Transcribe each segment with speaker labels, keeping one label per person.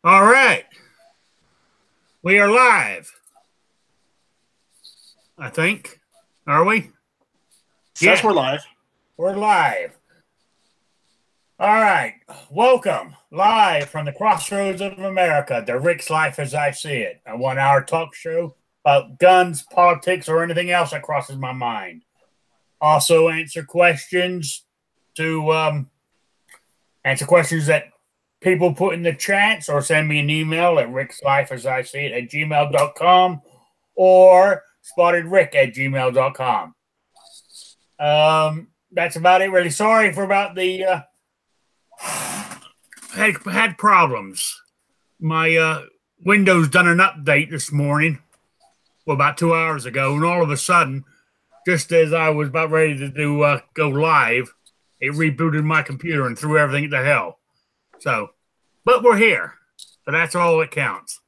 Speaker 1: All right. We are live, I think. Are we?
Speaker 2: Says
Speaker 1: Yeah,
Speaker 2: we're live.
Speaker 1: we're live. All right. Welcome live from the crossroads of America to Rick's Life as I See It, a 1 hour talk show about guns, politics, or anything else that crosses my mind. Also, to answer questions that people put in the chats, or send me an email at rickslifeasIseeit at gmail.com or spottedrick@gmail.com. That's about it, really. Sorry for about the had problems. My Windows done an update this morning, well, about 2 hours ago, and all of a sudden, just as I was about ready to go live, it rebooted my computer and threw everything to hell. So, but we're here, so that's all that counts.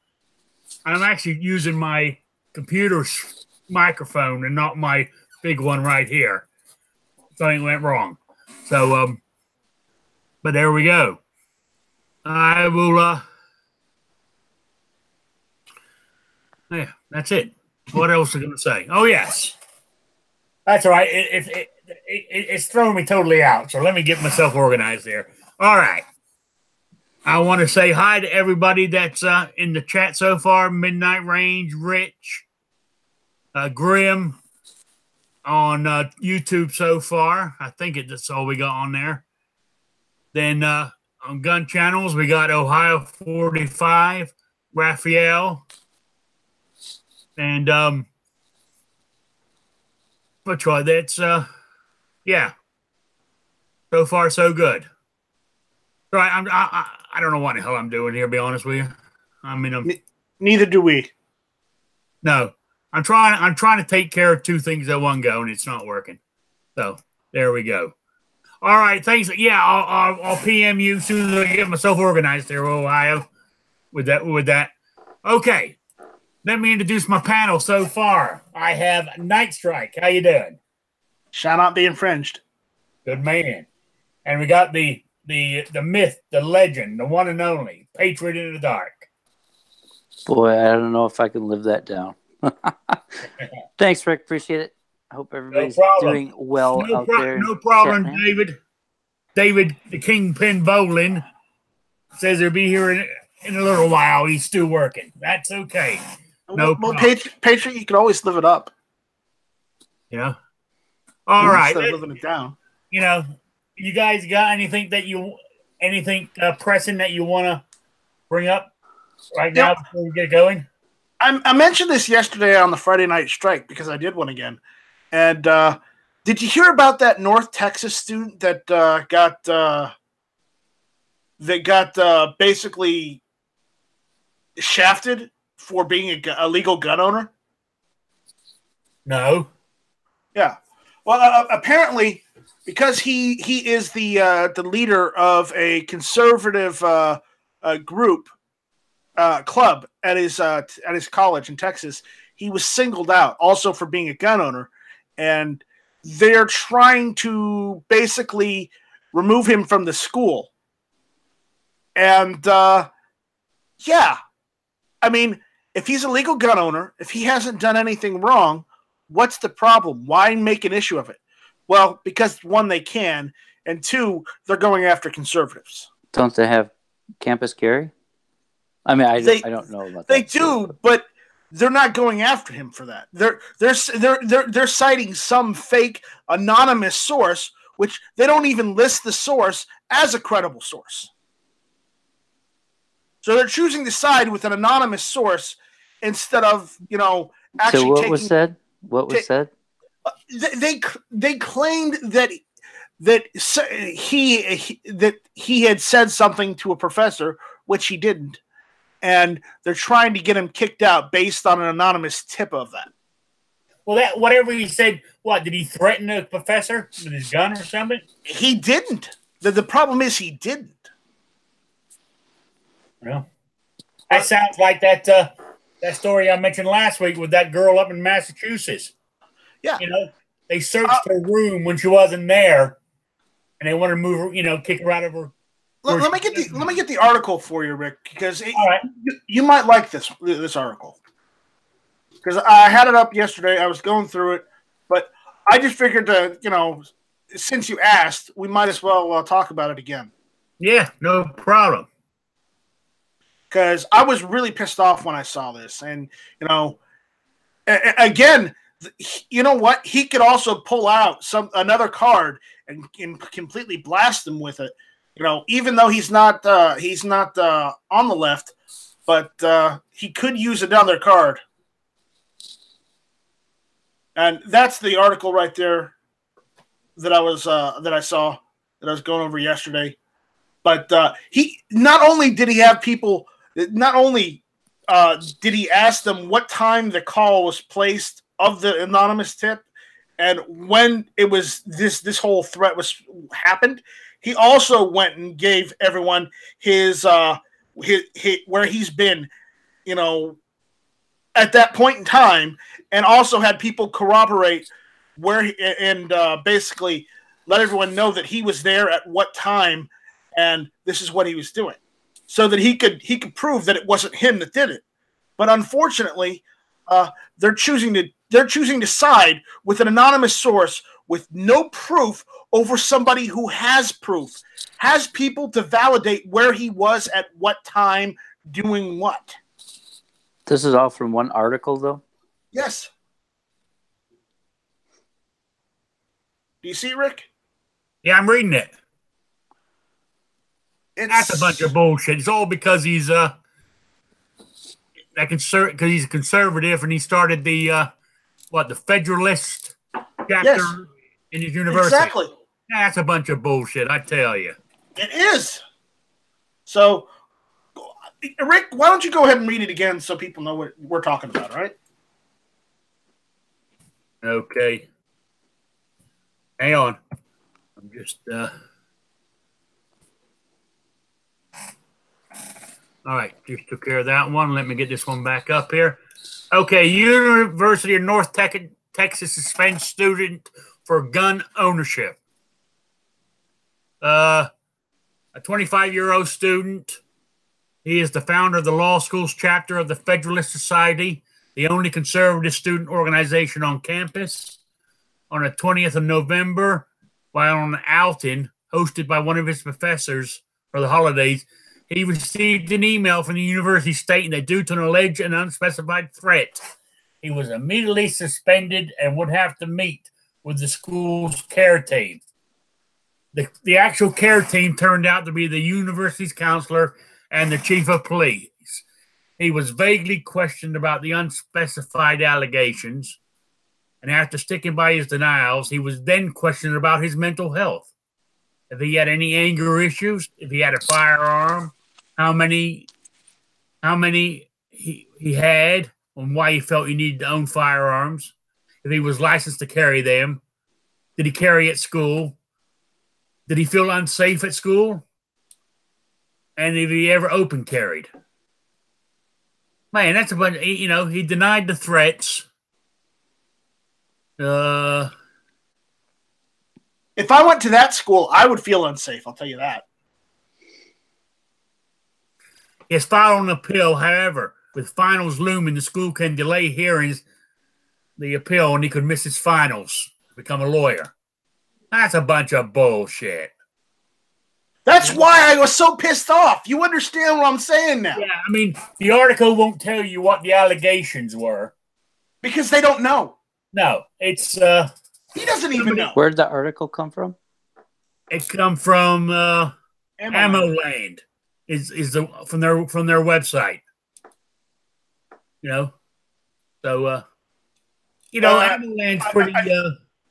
Speaker 1: I'm actually using my computer's microphone and not my big one right here. Something went wrong. So, but there we go. I will, yeah, that's it. What else am I going to say? Oh, yes. That's all right. It's throwing me totally out, so let me get myself organized there. All right. I want to say hi to everybody that's in the chat so far. Midnight Range, Rich, Grim on YouTube so far. I think that's all we got on there. Then on gun channels, we got Ohio 45, Raphael, and but that's yeah. So far, so good. Right, I don't know what the hell I'm doing here. To be honest with you, I mean,
Speaker 2: Neither do we.
Speaker 1: no, I'm trying to take care of two things at one go, and it's not working. So there we go. All right, thanks. Yeah, I'll PM you as soon as I get myself organized there, Ohio. With that. Okay, let me introduce my panel so far. I have Night Strike. How you doing?
Speaker 2: Shall not be infringed.
Speaker 1: Good man. And we got the myth, the legend, the one and only Patriot in the Dark.
Speaker 3: Boy, I don't know if I can live that down. Thanks, Rick. Appreciate it. I hope everybody's doing well out there.
Speaker 1: No problem, David. David, the Kingpin Bowling, says he'll be here in a little while. He's still working. That's okay. No problem.
Speaker 2: Patriot, you can always live it up.
Speaker 1: Yeah. All right.
Speaker 2: Instead of living it down.
Speaker 1: You know, you guys got anything pressing that you want to bring up right now before we get going?
Speaker 2: I mentioned this yesterday on the Friday Night Strike because I did one again. And did you hear about that North Texas student that got basically shafted for being a legal gun owner?
Speaker 1: No.
Speaker 2: Yeah. Well, apparently, because he is the leader of a conservative group club at his college in Texas, he was singled out also for being a gun owner, and they're trying to basically remove him from the school. And yeah, I mean, if he's a legal gun owner, if he hasn't done anything wrong, what's the problem? Why make an issue of it? Well, because one, they can, and two, they're going after conservatives.
Speaker 3: Don't they have campus carry? I mean, I don't know about that.
Speaker 2: They do, but they're not going after him for that. They're citing some fake anonymous source, which they don't even list the source as a credible source. So they're choosing to side with an anonymous source instead of, actually.
Speaker 3: So what was said? What was said?
Speaker 2: They claimed that he had said something to a professor, which he didn't, and they're trying to get him kicked out based on an anonymous tip of that.
Speaker 1: Well, that whatever he said, what did he threaten a professor with his gun or something?
Speaker 2: He didn't. The problem is he didn't.
Speaker 1: Well, that sounds like that story I mentioned last week with that girl up in Massachusetts.
Speaker 2: Yeah.
Speaker 1: They searched her room when she wasn't there, and they wanted to move her, kick her out of her
Speaker 2: let me get the article for you, Rick, because
Speaker 1: right.
Speaker 2: you might like this article. Because I had it up yesterday, I was going through it, but I just figured since you asked, we might as well talk about it again.
Speaker 1: Yeah, no problem.
Speaker 2: Because I was really pissed off when I saw this, and again, you know what? He could also pull out another card and completely blast them with it. Even though he's not on the left, but he could use another card. And that's the article right there that I saw that I was going over yesterday. But he not only did he have people, not only did he ask them what time the call was placed of the anonymous tip and when it was this whole threat happened. He also went and gave everyone his where he's been, at that point in time, and also had people corroborate basically let everyone know that he was there at what time and this is what he was doing, so that he could prove that it wasn't him that did it. But unfortunately, they're choosing to side with an anonymous source with no proof over somebody who has proof, has people to validate where he was at what time doing what.
Speaker 3: This is all from one article, though?
Speaker 2: Yes. Do you see it, Rick?
Speaker 1: Yeah, I'm reading it. That's a bunch of bullshit. It's all because he's because he's a conservative and he started the Federalist chapter in his university.
Speaker 2: Exactly.
Speaker 1: That's a bunch of bullshit, I tell you.
Speaker 2: It is. So, Rick, why don't you go ahead and read it again so people know what we're talking about, all right?
Speaker 1: Okay. Hang on. I'm just all right, just took care of that one. Let me get this one back up here. Okay, University of North Texas suspends student for gun ownership. A 25-year-old student. He is the founder of the law school's chapter of the Federalist Society, the only conservative student organization on campus. On the 20th of November, while on an outing hosted by one of his professors for the holidays, he received an email from the university stating that due to an alleged and unspecified threat, he was immediately suspended and would have to meet with the school's care team. The actual care team turned out to be the university's counselor and the chief of police. He was vaguely questioned about the unspecified allegations, and after sticking by his denials, he was then questioned about his mental health. If he had any anger issues, if he had a firearm, how many he had, and why he felt he needed to own firearms, if he was licensed to carry them, did he carry at school, did he feel unsafe at school, and if he ever open carried. Man, that's a bunch. He denied the threats.
Speaker 2: If I went to that school, I would feel unsafe. I'll tell you that.
Speaker 1: He has filed an appeal. However, with finals looming, the school can delay hearings, the appeal, and he could miss his finals, become a lawyer. That's a bunch of bullshit.
Speaker 2: That's why I was so pissed off. You understand what I'm saying now?
Speaker 1: Yeah, I mean, the article won't tell you what the allegations were.
Speaker 2: Because they don't know.
Speaker 1: No, it's...
Speaker 2: he doesn't even know.
Speaker 3: Where did the article come from?
Speaker 1: It come from Ammo Land. From their website. So Ammo Land's pretty...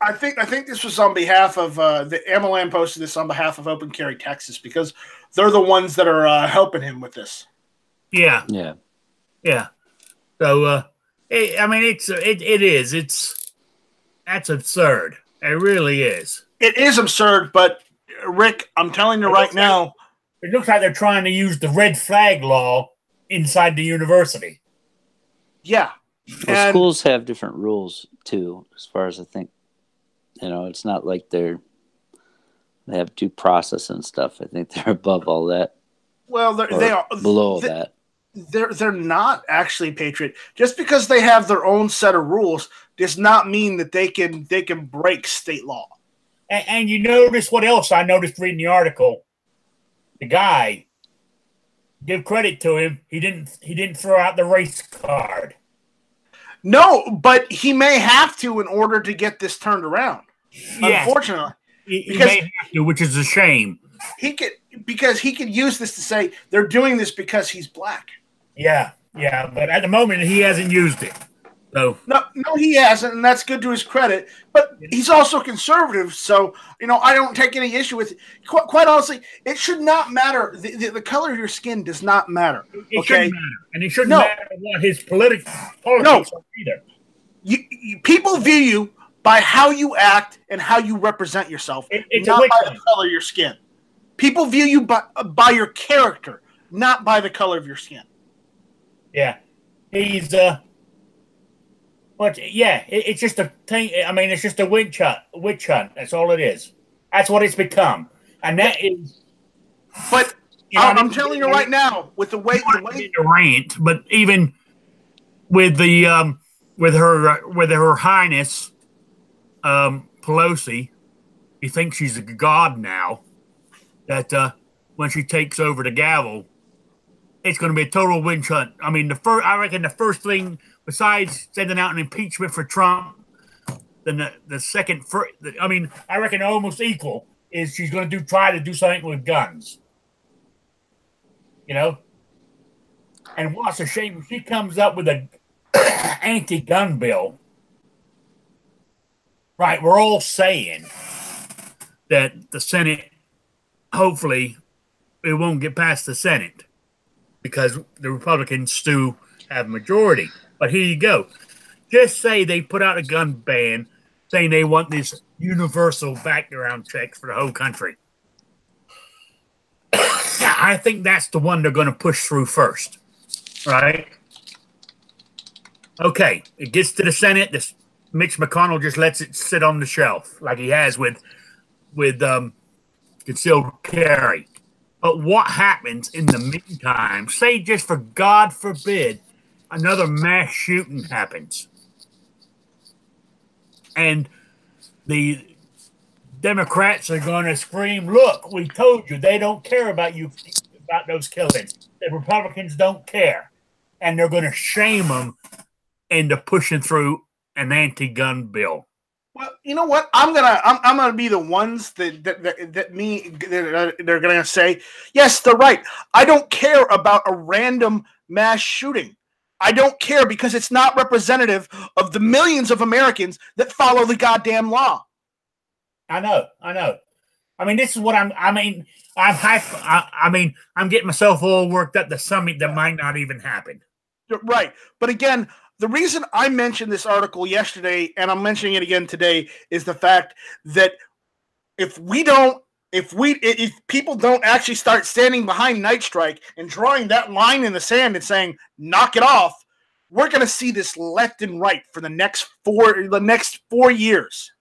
Speaker 2: I think this was on behalf of the Amalan posted this on behalf of Open Carry Texas because they're the ones that are helping him with this.
Speaker 1: Yeah. So it is. That's absurd. It really is.
Speaker 2: It is absurd, but Rick, I'm telling you right now,
Speaker 1: it looks like they're trying to use the red flag law inside the university.
Speaker 2: Yeah.
Speaker 3: Well, schools have different rules too, as far as I think. It's not like they're They have due process and stuff. I think they're above all that.
Speaker 2: Well, they are
Speaker 3: below that.
Speaker 2: They're not actually, Patriot. Just because they have their own set of rules does not mean that they can break state law.
Speaker 1: And you notice what else I noticed reading the article? The guy, give credit to him, he didn't throw out the race card.
Speaker 2: No, but he may have to in order to get this turned around. Yes. Unfortunately.
Speaker 1: He may have to, which is a shame.
Speaker 2: Because he could use this to say they're doing this because he's black.
Speaker 1: Yeah, but at the moment he hasn't used it. So
Speaker 2: no, he hasn't, and that's good to his credit. But he's also conservative, so I don't take any issue with it. Quite honestly, it should not matter. The color of your skin does not matter.
Speaker 1: It shouldn't matter, and it shouldn't matter what his politics are either.
Speaker 2: People view you by how you act and how you represent yourself, not by the color of your skin. People view you by your character, not by the color of your skin.
Speaker 1: Yeah, he's it's just a thing. I mean, it's just a witch hunt. That's all it is. That's what it's become, and that is.
Speaker 2: But I'm telling you right now, with the way
Speaker 1: rant, but even with the with her Highness Pelosi, he thinks she's a god now. That when she takes over the gavel, it's going to be a total witch hunt. I mean, I reckon the first thing, besides sending out an impeachment for Trump, then the second, I reckon almost equal is she's going to try to do something with guns. And what's a shame, if she comes up with an anti-gun bill. Right, we're all saying that the Senate, hopefully, it won't get past the Senate because the Republicans still have a majority. But here you go. Just say they put out a gun ban saying they want this universal background checks for the whole country. I think that's the one they're going to push through first. Right? Okay, it gets to the Senate. Mitch McConnell just lets it sit on the shelf like he has with concealed carry. But what happens in the meantime? Say just for God forbid, another mass shooting happens. And the Democrats are going to scream, look, we told you they don't care about those killings. The Republicans don't care. And they're going to shame them into pushing through an anti-gun bill.
Speaker 2: Well, you know what? I'm gonna be the ones that they're gonna say, yes, they're right. I don't care about a random mass shooting. I don't care because it's not representative of the millions of Americans that follow the goddamn law.
Speaker 1: I know. I mean, this is what I'm getting myself all worked up to something that might not even happen.
Speaker 2: Right. But again, the reason I mentioned this article yesterday, and I'm mentioning it again today, is the fact that if people don't actually start standing behind Night Strike and drawing that line in the sand and saying, knock it off, we're going to see this left and right for the next 4 years.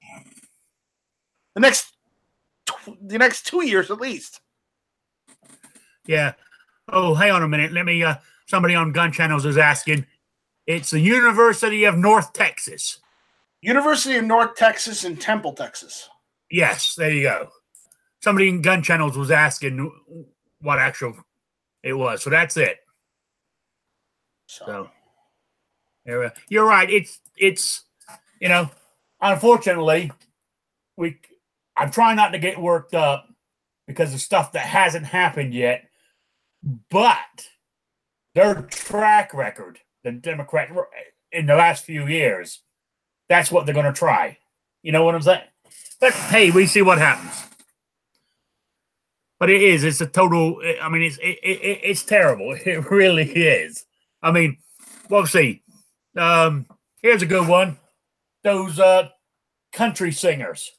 Speaker 2: The next 2 years at least.
Speaker 1: Yeah. Oh, hang on a minute. Let me, somebody on Gun Channels is asking, it's the University of North Texas.
Speaker 2: University of North Texas in Temple, Texas.
Speaker 1: Yes, there you go. Somebody in Gun Channels was asking what actual it was. So that's it. So you're right. It's unfortunately, I'm trying not to get worked up because of stuff that hasn't happened yet. But their track record, the Democrat in the last few years, that's what they're going to try. You know what I'm saying? But hey, we see what happens. But it's a total. I mean, it's terrible. It really is. I mean, we'll see. Here's a good one. Those country singers.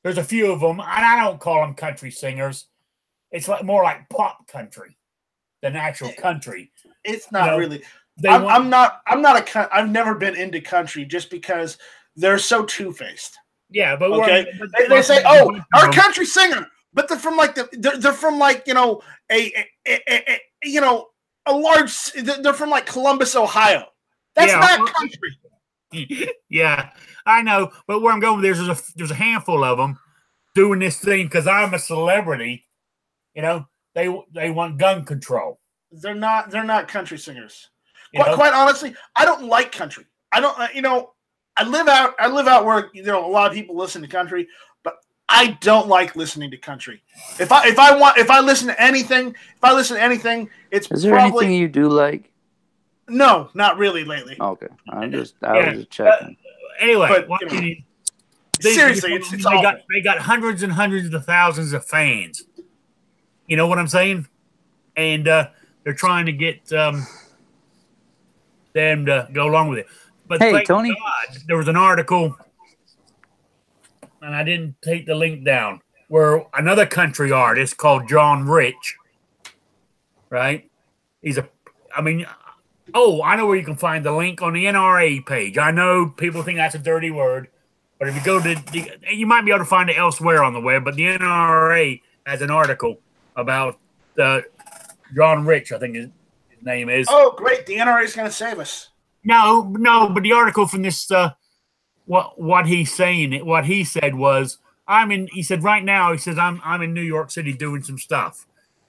Speaker 1: There's a few of them, and I don't call them country singers. It's more like pop country than actual country.
Speaker 2: It's not really. I've never been into country just because they're so two-faced.
Speaker 1: Yeah, but
Speaker 2: okay. They say, "Oh, our country singer, but they're from like they're from like a large. They're from like Columbus, Ohio. That's not country.
Speaker 1: Yeah, I know, but where I'm going with this, there's a handful of them doing this thing because I'm a celebrity. They want gun control.
Speaker 2: They're not country singers. Quite honestly, I don't like country. I don't. I live out where a lot of people listen to country, but I don't like listening to country. If I listen to anything, it's
Speaker 3: Is there anything you do like?
Speaker 2: No, not really lately.
Speaker 3: Okay, I was just checking.
Speaker 1: Anyway,
Speaker 2: but, seriously,
Speaker 1: they got hundreds and hundreds of thousands of fans. You know what I'm saying? And they're trying to get them to go along with it. But
Speaker 3: hey, Tony,
Speaker 1: God, there was an article, and I didn't take the link down, where another country artist called John Rich, right? I know where you can find the link on the NRA page. I know people think that's a dirty word, but if you go to you might be able to find it elsewhere on the web, but the NRA has an article about John Rich, I think his name is.
Speaker 2: Oh, great. The NRA is going to save us.
Speaker 1: No, but the article from this, what he's saying, what he said was, he said right now, he says, I'm in New York City doing some stuff.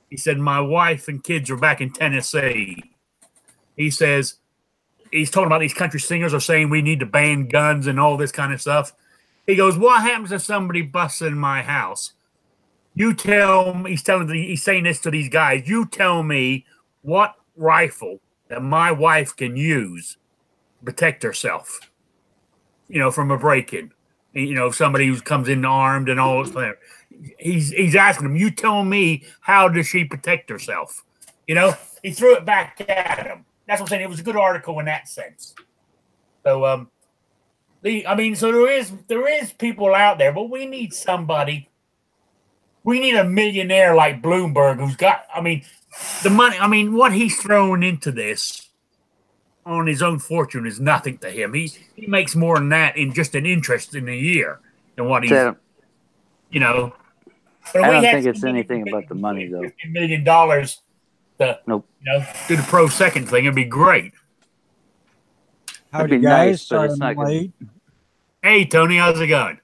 Speaker 1: He said, my wife and kids are back in Tennessee. He says, he's talking about these country singers are saying we need to ban guns and all this kind of stuff. He goes, what happens if somebody busts in my house? You tell me, he's saying this to these guys, you tell me what rifle that my wife can use to protect herself, from a break-in. Somebody who comes in armed and all this. He's asking them, you tell me, how does she protect herself? He threw it back at him. That's what I'm saying. It was a good article in that sense. So, so there is people out there, but we need somebody. We need a millionaire like Bloomberg who's got, the money. What he's throwing into this on his own fortune is nothing to him. He makes more than that in just an interest in a year than what he's,
Speaker 3: I don't think it's anything about the money, though.
Speaker 1: $50 million to do the pro second thing. It'd be great.
Speaker 4: Howdy, guys.
Speaker 3: Nice, but it's not
Speaker 4: late.
Speaker 1: Hey, Tony, how's it going?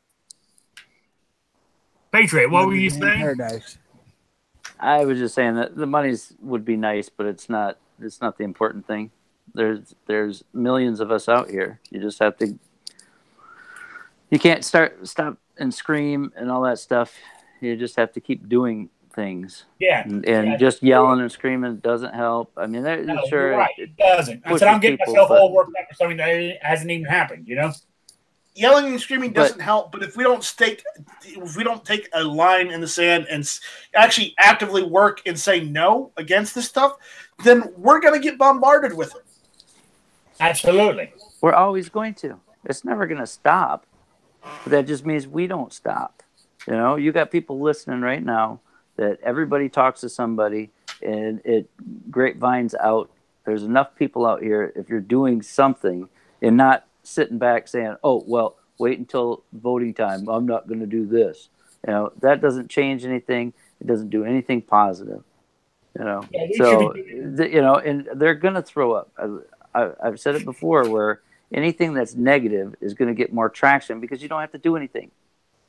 Speaker 1: Patriot, what were you saying?
Speaker 4: Paradise.
Speaker 3: I was just saying that the monies would be nice, but it's not the important thing. There's millions of us out here. You just have to. You can't stop and scream and all that stuff. You just have to keep doing things.
Speaker 1: Yeah.
Speaker 3: And just yelling and screaming doesn't help.
Speaker 1: No,
Speaker 3: sure,
Speaker 1: you're right. It doesn't. I said I'm getting myself all worked up for something that hasn't even happened.
Speaker 2: Yelling and screaming doesn't help, but if we don't take a line in the sand and actually actively work and say no against this stuff, then we're going to get bombarded with it.
Speaker 1: Absolutely.
Speaker 3: We're always going to. It's never going to stop. But that just means we don't stop. You got people listening right now that everybody talks to somebody and it grapevines out. There's enough people out here, if you're doing something and not sitting back saying, oh, well, wait until voting time. I'm not going to do this. That doesn't change anything. It doesn't do anything positive. Yeah, and they're going to throw up. I've said it before where anything that's negative is going to get more traction because you don't have to do anything.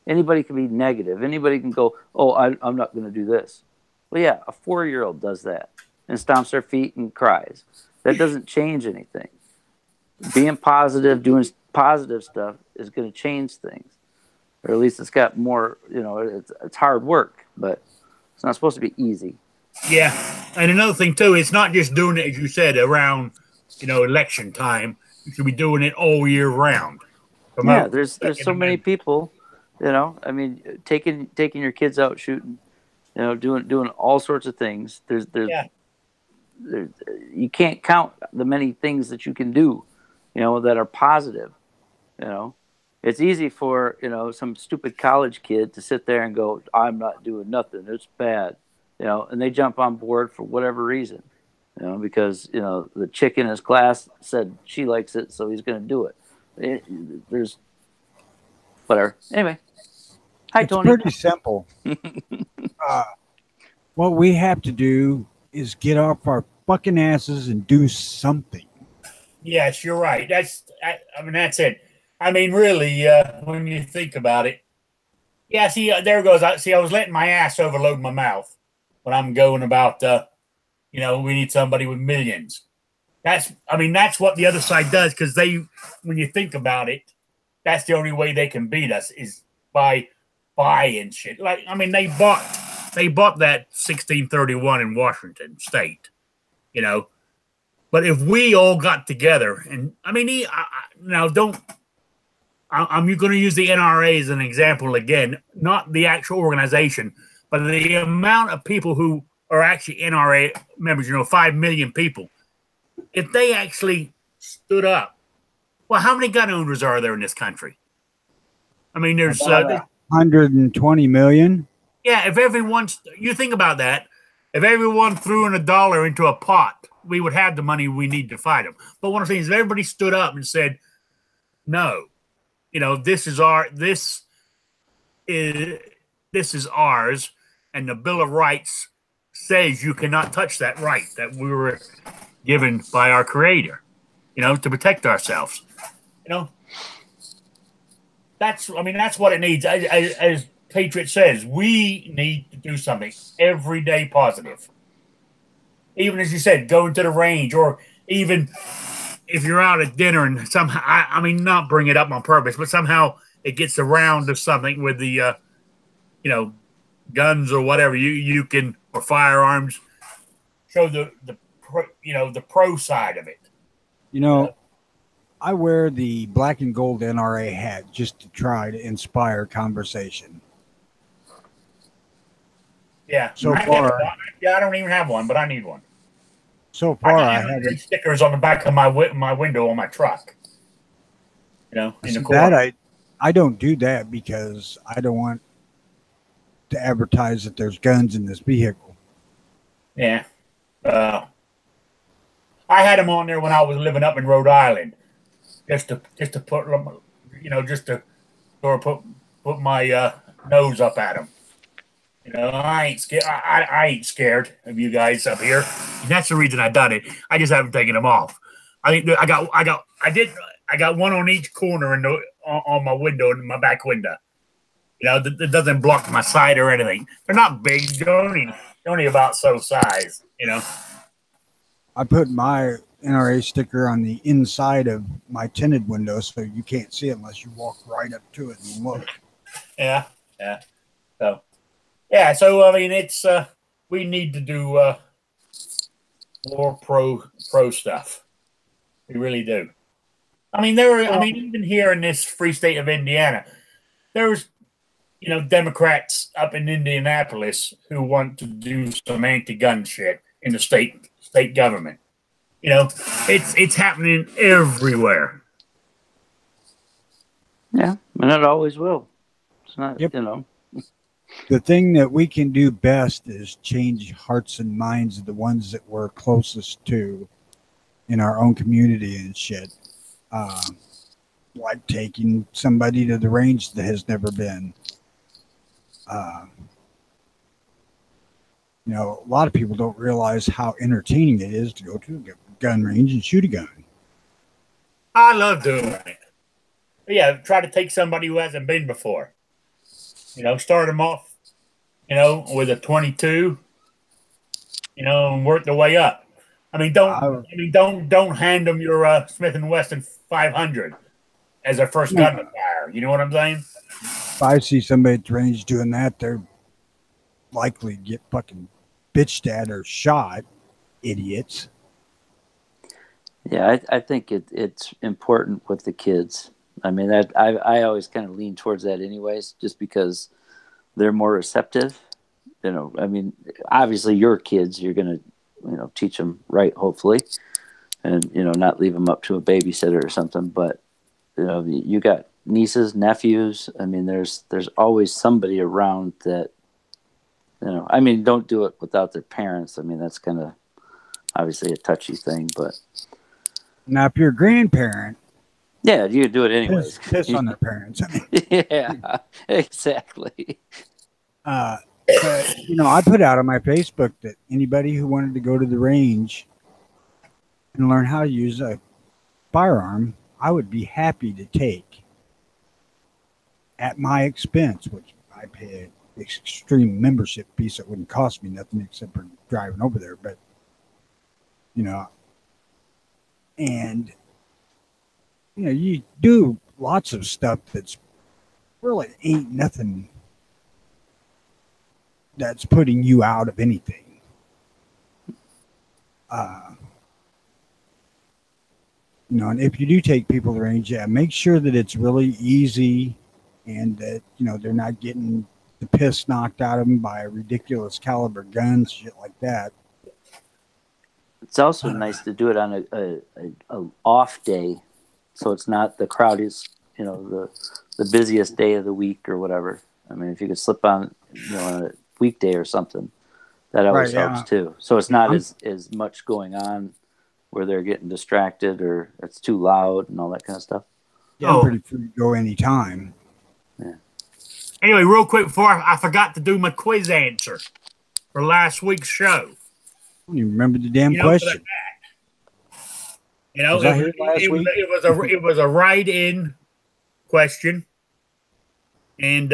Speaker 3: Anybody can be negative. Anybody can go, oh, I'm not going to do this. Well, yeah, a 4-year-old does that and stomps their feet and cries. That doesn't change anything. Being positive, doing positive stuff is going to change things. Or at least it's got more, it's hard work, but it's not supposed to be easy.
Speaker 1: Yeah. And another thing, too, it's not just doing it, as you said, around, election time. You should be doing it all year round.
Speaker 3: Yeah, there's so many people, taking your kids out shooting, doing all sorts of things. There's you can't count the many things that you can do, that are positive. It's easy for, some stupid college kid to sit there and go, I'm not doing nothing. It's bad, and they jump on board for whatever reason, because, the chick in his class said she likes it, so he's going to do it. There's whatever. Anyway, Hi,
Speaker 4: It's
Speaker 3: Tony.
Speaker 4: pretty simple. What we have to do is get off our fucking asses and do something.
Speaker 1: Yes, you're right. I mean, that's it. I mean, really, when you think about it, yeah. See, there goes. I was letting my ass overload my mouth when I'm going about. We need somebody with millions. I mean, that's what the other side does because when you think about it, that's the only way they can beat us is by buying shit. Like, I mean, they bought that 1631 in Washington State, you know. But if we all got together, and I mean, now don't. I'm going to use the NRA as an example again, not the actual organization, but the amount of people who are actually NRA members. 5 million people. If they actually stood up, well, how many gun owners are there in this country? I mean, there's
Speaker 4: About 120 million.
Speaker 1: yeah. If you think about that, if everyone threw in $1 into a pot, we would have the money we need to fight them. But one of the things, if everybody stood up and said, "No, this is ours," and the Bill of Rights says you cannot touch that right that we were given by our Creator, to protect ourselves. That's what it needs. As Patriot says, we need to do something every day positive. Even as you said, going to the range, or even if you're out at dinner and somehow, I mean, not bring it up on purpose, but somehow it gets around to something with the, guns or whatever you can, or firearms, show the pro side of it.
Speaker 4: I wear the black and gold NRA hat just to try to inspire conversation.
Speaker 1: Yeah.
Speaker 4: So far,
Speaker 1: I don't even have one, but I need one.
Speaker 4: So far, I
Speaker 1: have stickers on the back of my window on my truck. In the corner.
Speaker 4: I don't do that because I don't want to advertise that there's guns in this vehicle.
Speaker 1: Yeah. I had them on there when I was living up in Rhode Island, just to put just to sort of put my nose up at them. I ain't scared. I ain't scared of you guys up here. And that's the reason I done it. I just haven't taken them off. I got one on each corner on my window, in my back window. That doesn't block my side or anything. They're not big. They're only about so size.
Speaker 4: I put my NRA sticker on the inside of my tinted window, so you can't see it unless you walk right up to it and look.
Speaker 1: Yeah. So. Yeah, so I mean, it's we need to do more pro stuff. We really do. I mean, even here in this free state of Indiana, there's Democrats up in Indianapolis who want to do some anti-gun shit in the state government. It's happening everywhere.
Speaker 3: Yeah, and it always will. It's not,
Speaker 4: Yep. The thing that we can do best is change hearts and minds of the ones that we're closest to in our own community and shit. Like taking somebody to the range that has never been. A lot of people don't realize how entertaining it is to go to a gun range and shoot a gun.
Speaker 1: I love doing it. But yeah, try to take somebody who hasn't been before. Start them off, with a 22, and work their way up. I mean, don't hand them your Smith & Wesson 500 as their first gun to fire. You know what I'm saying?
Speaker 4: If I see somebody at the range doing that, they're likely to get fucking bitched at or shot. Idiots.
Speaker 3: Yeah, I think it's important with the kids. I mean, I always kind of lean towards that anyways, just because they're more receptive. I mean, obviously your kids, you're going to, teach them right, hopefully, and, not leave them up to a babysitter or something. But, you got nieces, nephews. I mean, there's always somebody around that, I mean, don't do it without their parents. I mean, that's kind of obviously a touchy thing, but.
Speaker 4: Now, if you're a grandparent,
Speaker 3: Yeah, you do it anyways.
Speaker 4: Piss on their parents. I mean,
Speaker 3: Yeah, exactly.
Speaker 4: but I put out on my Facebook that anybody who wanted to go to the range and learn how to use a firearm, I would be happy to take at my expense, which I pay an extreme membership fee, so it wouldn't cost me nothing except for driving over there. But and you do lots of stuff that's really ain't nothing that's putting you out of anything. And if you do take people to the range, make sure that it's really easy and that, they're not getting the piss knocked out of them by ridiculous caliber guns, shit like that.
Speaker 3: It's also nice to do it on a off day, so it's not the crowdiest, the busiest day of the week or whatever. I mean, if you could slip on, on a weekday or something, that always helps too. So it's not as much going on where they're getting distracted or it's too loud and all that kind of stuff.
Speaker 4: Yeah, I'm pretty free to go anytime.
Speaker 3: Yeah.
Speaker 1: Anyway, real quick before I forgot to do my quiz answer for last week's show.
Speaker 4: I don't even remember the damn question.
Speaker 1: It was a write-in question, and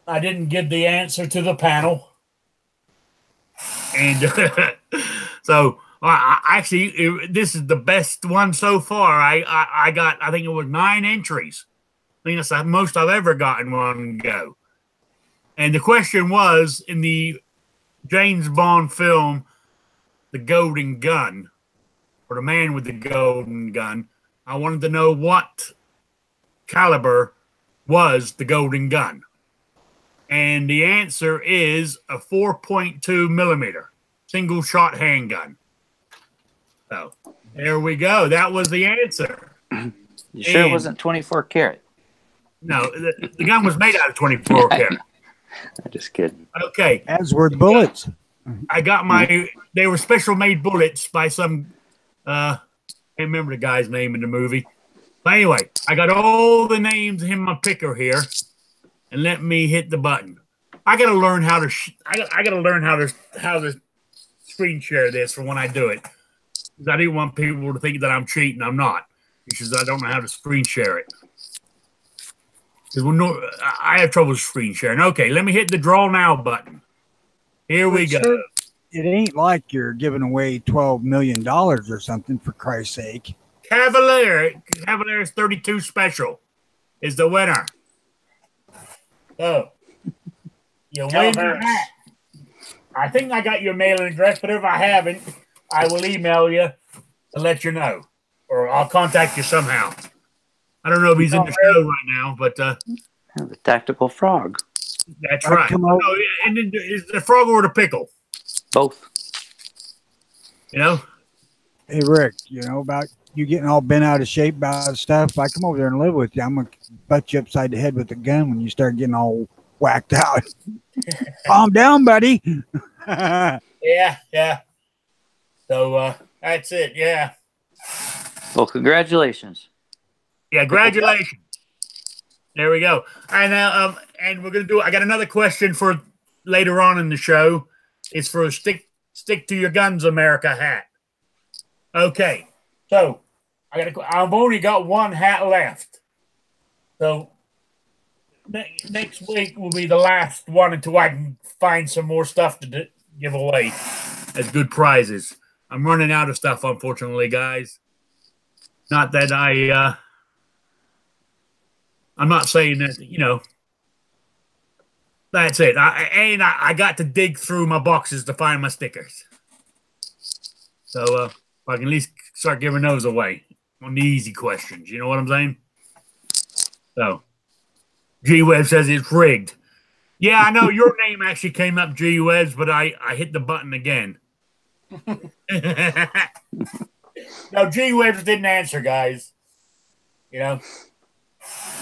Speaker 1: I didn't give the answer to the panel, and so this is the best one so far. I got, I think it was 9 entries. I think that's the most I've ever gotten one go. And the question was, in the James Bond film, The Golden Gun, or The Man with the Golden Gun, I wanted to know what caliber was the Golden Gun. And the answer is a 4.2 millimeter single shot handgun. So there we go. That was the answer.
Speaker 3: You sure it wasn't 24 karat?
Speaker 1: No, the gun was made out of 24 karat.
Speaker 3: I'm just kidding.
Speaker 1: Okay.
Speaker 4: As were the bullets.
Speaker 1: I got they were special made bullets by some, I can't remember the guy's name in the movie. But anyway, I got all the names in my picker here, and let me hit the button. I got to learn how to, I got to learn how to screen share this for when I do it. Because I didn't want people to think that I'm cheating. I'm not. It's just I don't know how to screen share it. Because I have trouble screen sharing. Okay, let me hit the draw now button. Here we go.
Speaker 4: Sir, it ain't like you're giving away $12 million or something, for Christ's sake.
Speaker 1: Cavalier's 32 Special is the winner. So, you win your hat. I think I got your mailing address, but if I haven't, I will email you to let you know. Or I'll contact you somehow. I don't know if he's in the show right now, but...
Speaker 3: the tactical frog.
Speaker 1: That's right. And then is the frog or the pickle?
Speaker 3: Both.
Speaker 4: Hey, Rick, about you getting all bent out of shape about stuff. If I come over there and live with you, I'm going to butt you upside the head with a gun when you start getting all whacked out. Calm down, buddy.
Speaker 1: Yeah. So that's it, yeah.
Speaker 3: Well, congratulations.
Speaker 1: Yeah, congratulations. There we go. And and we're gonna do. I got another question for later on in the show. It's for a stick to your guns, America hat. Okay, so I've only got one hat left. So next week will be the last one until I can find some more stuff to give away as good prizes. I'm running out of stuff, unfortunately, guys. Not that I'm not saying that, that's it. I got to dig through my boxes to find my stickers. So if I can at least start giving those away on the easy questions. You know what I'm saying? So G-Web says it's rigged. Yeah, I know your name actually came up, G-Webs, but I hit the button again. No, G-Webs didn't answer, guys.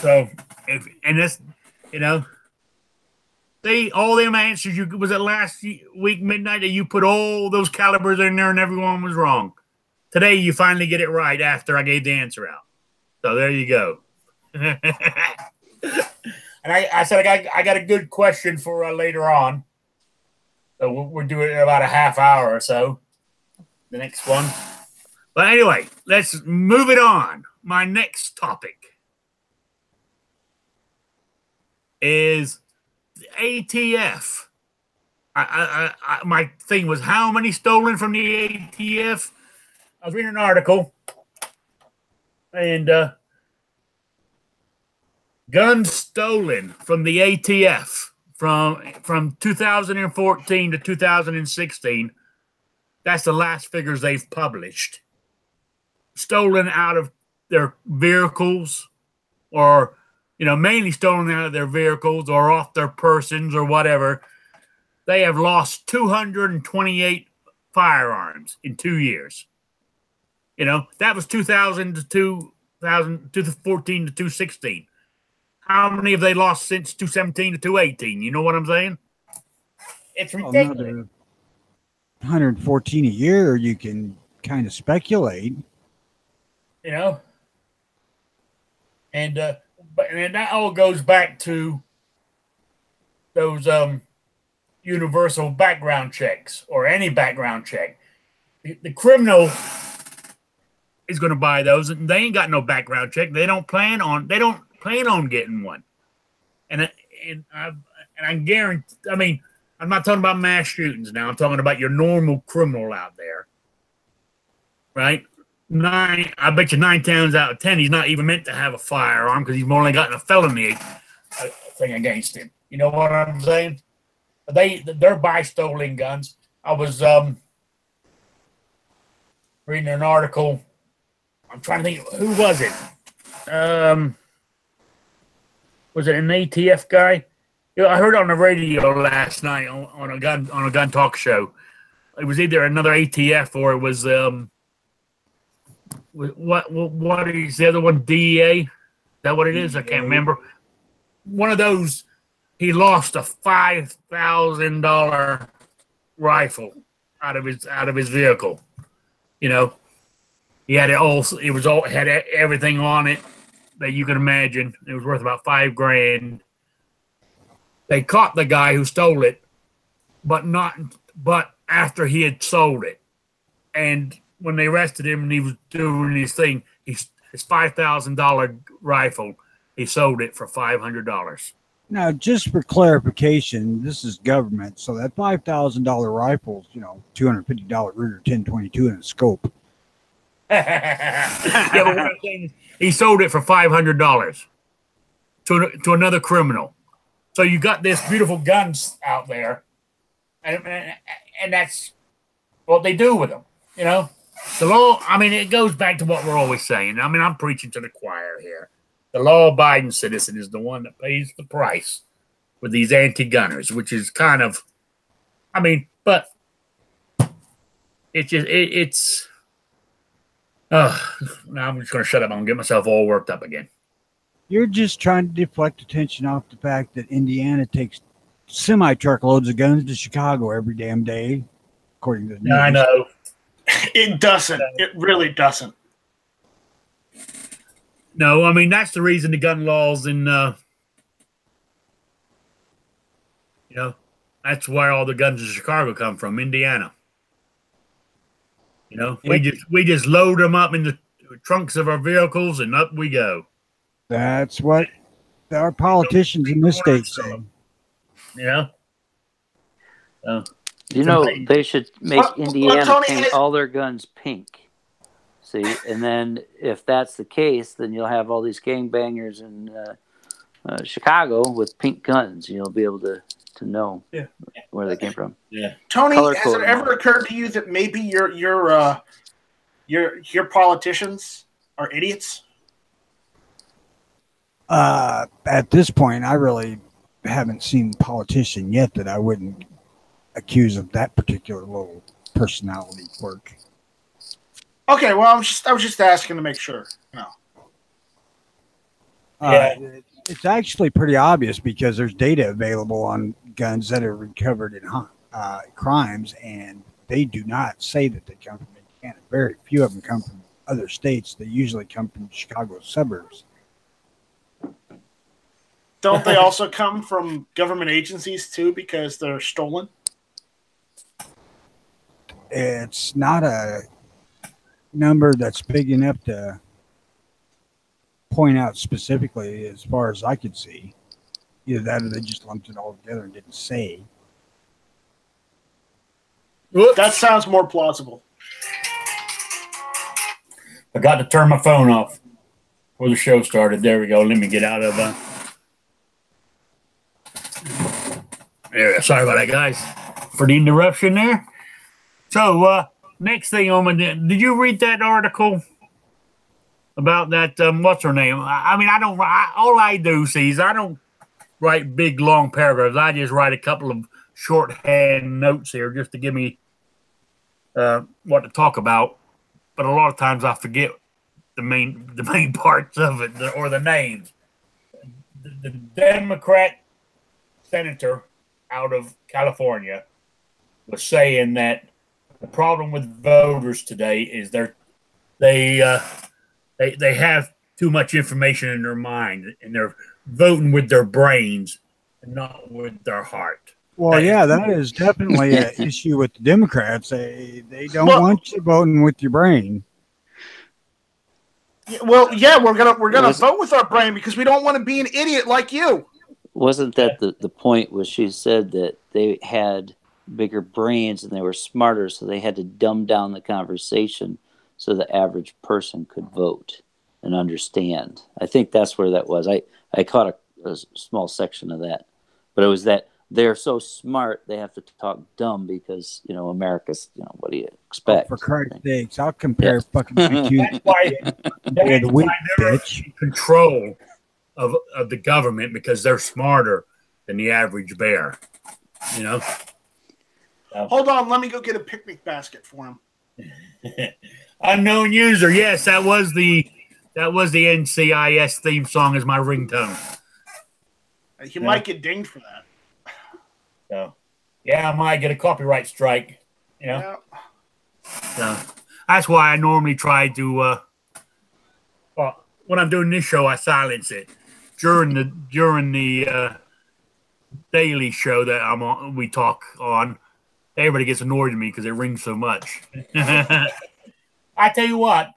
Speaker 1: So, see, all them answers, was it last week midnight that you put all those calibers in there and everyone was wrong? Today, you finally get it right after I gave the answer out. So there you go. And I said I got a good question for later on. So we'll do it in about a half hour or so. The next one. But anyway, let's move it on. My next topic is the ATF. My thing was how many stolen from the ATF. I was reading an article, and guns stolen from the ATF from 2014 to 2016. That's the last figures they've published. Stolen out of their vehicles, or mainly stolen out of their vehicles or off their persons or whatever. They have lost 228 firearms in 2 years. That was 2000 to 2014 to 2016. How many have they lost since 2017 to 2018? You know what I'm saying? It's ridiculous.
Speaker 4: Another 114 a year, you can kind of speculate.
Speaker 1: And that all goes back to those universal background checks, or any background check. The criminal is going to buy those, and they ain't got no background check. They don't plan on getting one. And I guarantee. I mean, I'm not talking about mass shootings now. I'm talking about your normal criminal out there, right? I bet you 9 times out of 10 he's not even meant to have a firearm because he's only gotten a felony thing against him. You know what I'm saying? They're buy stolen guns. I was reading an article. I'm trying to think, who was it? Was it an ATF guy? I heard on the radio last night on a gun talk show. It was either another ATF or it was what is the other one? DEA? Is that what it is? I can't remember. One of those. He lost a $5,000 rifle out of his vehicle. He had it all. It was all had everything on it that you can imagine. It was worth about $5,000. They caught the guy who stole it, but after he had sold it. And when they arrested him and he was doing his thing, his $5,000 rifle, he sold it for $500.
Speaker 4: Now, just for clarification, this is government, so that $5,000 rifle's, $250 Ruger 1022 in a scope.
Speaker 1: Yeah, but what I'm saying is he sold it for $500 to another criminal. So you got this beautiful guns out there, and that's what they do with them. The law. I mean, it goes back to what we're always saying. I mean, I'm preaching to the choir here. The law-abiding citizen is the one that pays the price with these anti-gunners, which is kind of, but it's. Now I'm just going to shut up and get myself all worked up again.
Speaker 4: You're just trying to deflect attention off the fact that Indiana takes semi-truckloads of guns to Chicago every damn day, according to the news.
Speaker 1: I know.
Speaker 2: It doesn't. It really doesn't.
Speaker 1: No, that's the reason the gun laws in, that's where all the guns in Chicago come from, Indiana. We just load them up in the trunks of our vehicles and up we go.
Speaker 4: That's what our politicians in this state say.
Speaker 3: They should make Indiana paint all their guns pink. See, and then if that's the case, then you'll have all these gangbangers in Chicago with pink guns. You'll be able to know where they came from.
Speaker 2: Yeah, Tony, has it ever occurred to you that maybe your politicians are idiots?
Speaker 4: At this point, I really haven't seen a politician yet that I wouldn't accuse of that particular little personality quirk.
Speaker 2: Okay, well, I was just asking to make sure. No.
Speaker 4: It's actually pretty obvious because there's data available on guns that are recovered in crimes, and they do not say that they come from Indiana. Very few of them come from other states. They usually come from Chicago suburbs.
Speaker 2: Don't they also come from government agencies too because they're stolen?
Speaker 4: It's not a number that's big enough to point out specifically as far as I could see. Either that or they just lumped it all together and didn't say.
Speaker 1: Whoops.
Speaker 2: That sounds more plausible.
Speaker 1: I got to turn my phone off before the show started. There we go. Let me get out of there. Sorry about that, guys, for the interruption there. So, next thing on my, did you read that article about that? What's her name? I mean, all I do is I don't write big long paragraphs. I just write a couple of shorthand notes here just to give me what to talk about. But a lot of times I forget the main parts of it or the names. The Democrat senator out of California was saying that the problem with voters today is they have too much information in their mind and they're voting with their brains and not with their heart.
Speaker 4: Well, yeah, that is definitely an issue with the Democrats. They don't want you voting with your brain.
Speaker 2: Well, yeah, we're gonna vote with our brain because we don't want to be an idiot like you.
Speaker 3: Wasn't that the point? Was she said that they had bigger brains and they were smarter, so they had to dumb down the conversation so the average person could vote and understand. I think that's where that was. I caught a small section of that, but it was that they're so smart they have to talk dumb because America's what do you expect?
Speaker 4: Oh, for Christ's sakes, I'll compare fucking IQ.
Speaker 1: That's why they're in control of the government because they're smarter than the average bear.
Speaker 2: Hold on, let me go get a picnic basket for him.
Speaker 1: Unknown user. Yes, that was the NCIS theme song as my ringtone.
Speaker 2: You might get dinged for that.
Speaker 1: So, yeah, I might get a copyright strike.
Speaker 2: Yeah.
Speaker 1: So that's why I normally try to. When I'm doing this show, I silence it during the daily show that I'm on. We talk on. Everybody gets annoyed at me because it rings so much. I tell you what,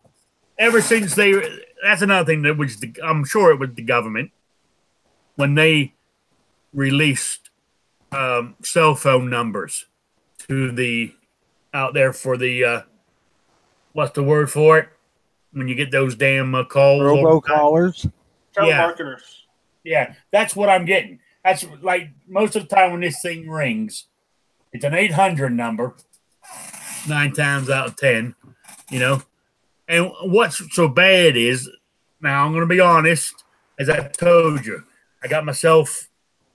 Speaker 1: ever since that's another thing that I'm sure it was the government when they released cell phone numbers to out there for the what's the word for it when you get those damn calls?
Speaker 4: Robocallers.
Speaker 2: Telemarketers.
Speaker 1: Yeah, that's what I'm getting. That's like most of the time when this thing rings, it's an 800 number, 9 times out of 10, And what's so bad is, now I'm going to be honest, as I told you, I got myself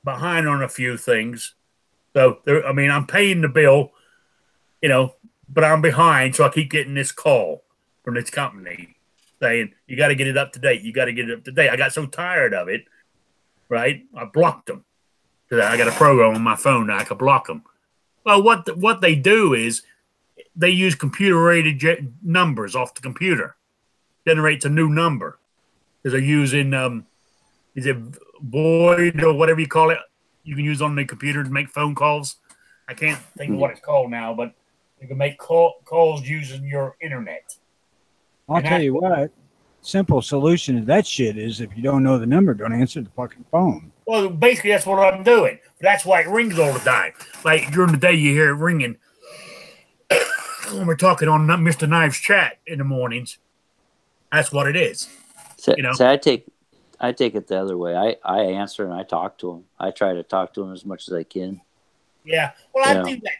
Speaker 1: behind on a few things. So, I'm paying the bill, but I'm behind, so I keep getting this call from this company saying, you got to get it up to date. You got to get it up to date. I got so tired of it, right? I blocked them because I got a program on my phone that I could block them. Well, what they do is they use computer-rated numbers off the computer. Generates a new number because they're using is it Void or whatever you call it? You can use on the computer to make phone calls. I can't think of what it's called now, but you can make calls using your internet.
Speaker 4: I'll tell you what. Simple solution to that shit is if you don't know the number, don't answer the fucking phone.
Speaker 1: Well, basically, that's what I'm doing. That's why it rings all the time. Like during the day, you hear it ringing. When we're talking on Mr. Knives chat in the mornings, that's what it is.
Speaker 3: So I take it the other way. I answer and I talk to him. I try to talk to him as much as I can.
Speaker 1: Yeah. Well, I do that.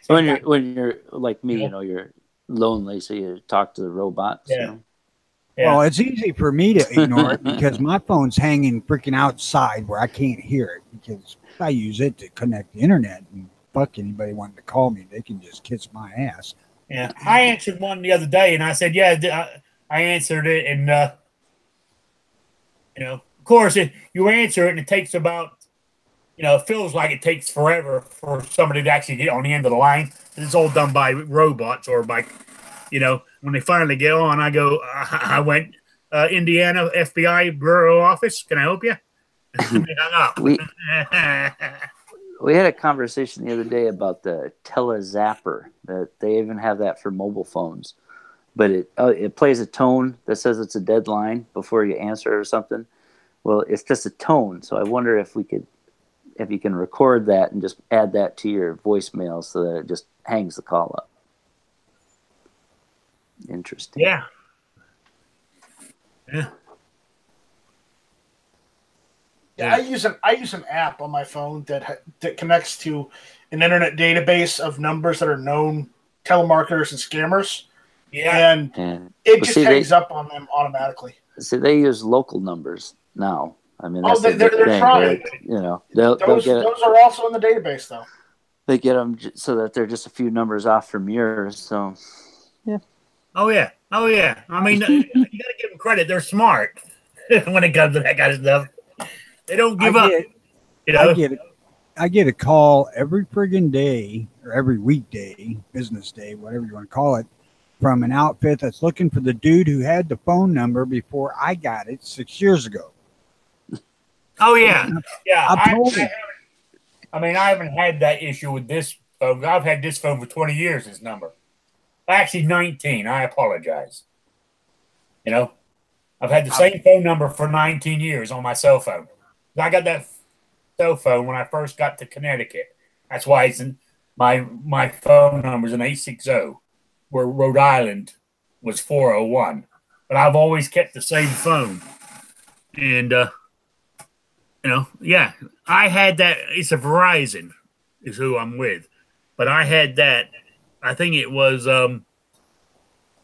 Speaker 3: When you're like me, you're lonely, so you talk to the robots.
Speaker 1: Yeah.
Speaker 4: Yeah. Well, it's easy for me to ignore it because my phone's hanging freaking outside where I can't hear it because I use it to connect the internet. And fuck anybody wanting to call me, they can just kiss my ass.
Speaker 1: Yeah, I answered one the other day, and I said, "Yeah, I answered it." And of course, you answer it, and it takes about, it feels like it takes forever for somebody to actually get on the end of the line. It's all done by robots or by, when they finally get on, I go, I went, Indiana FBI Bureau Office. Can I help you? And they hung up.
Speaker 3: We had a conversation the other day about the telezapper, that they even have that for mobile phones, but it plays a tone that says it's a deadline before you answer or something. Well, it's just a tone, so I wonder if you can record that and just add that to your voicemail so that it just hangs the call up. Interesting.
Speaker 1: Yeah.
Speaker 2: Yeah, I use an app on my phone that connects to an internet database of numbers that are known telemarketers and scammers.
Speaker 1: Yeah.
Speaker 2: And it just hangs up on them automatically.
Speaker 3: See, they use local numbers now. I mean, that's
Speaker 2: they're trying.
Speaker 3: They'll
Speaker 2: those are also in the database, though.
Speaker 3: They get them so that they're just a few numbers off from yours. So, yeah.
Speaker 1: Oh yeah. I mean, you got to give them credit. They're smart when it comes to that kind of stuff. They don't give up.
Speaker 4: I get a call every friggin' day or every weekday, business day, whatever you want to call it, from an outfit that's looking for the dude who had the phone number before I got it 6 years ago.
Speaker 1: Oh yeah, yeah. I haven't had that issue with this phone. I've had this phone for 20 years. This number, actually 19. I apologize. I've had the same phone number for 19 years on my cell phone. I got that cell phone when I first got to Connecticut. That's why it's in my phone number is an 860, where Rhode Island was 401. But I've always kept the same phone, and yeah, I had that. It's a Verizon, is who I'm with, but I had that. I think it was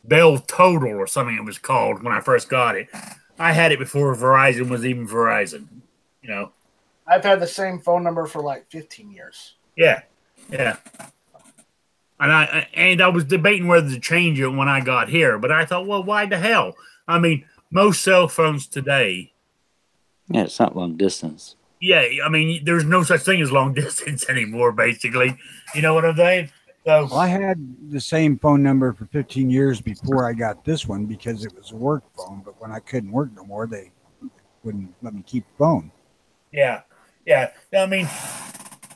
Speaker 1: Bell Total or something it was called when I first got it. I had it before Verizon was even Verizon.
Speaker 2: I've had the same phone number for like 15 years.
Speaker 1: Yeah. And I was debating whether to change it when I got here, but I thought, well, why the hell? I mean, most cell phones today.
Speaker 3: Yeah, it's not long distance.
Speaker 1: Yeah, I mean, there's no such thing as long distance anymore, basically. You know what I'm saying? So,
Speaker 4: well, I had the same phone number for 15 years before I got this one because it was a work phone, but when I couldn't work no more, they wouldn't let me keep the phone.
Speaker 1: Yeah. I mean,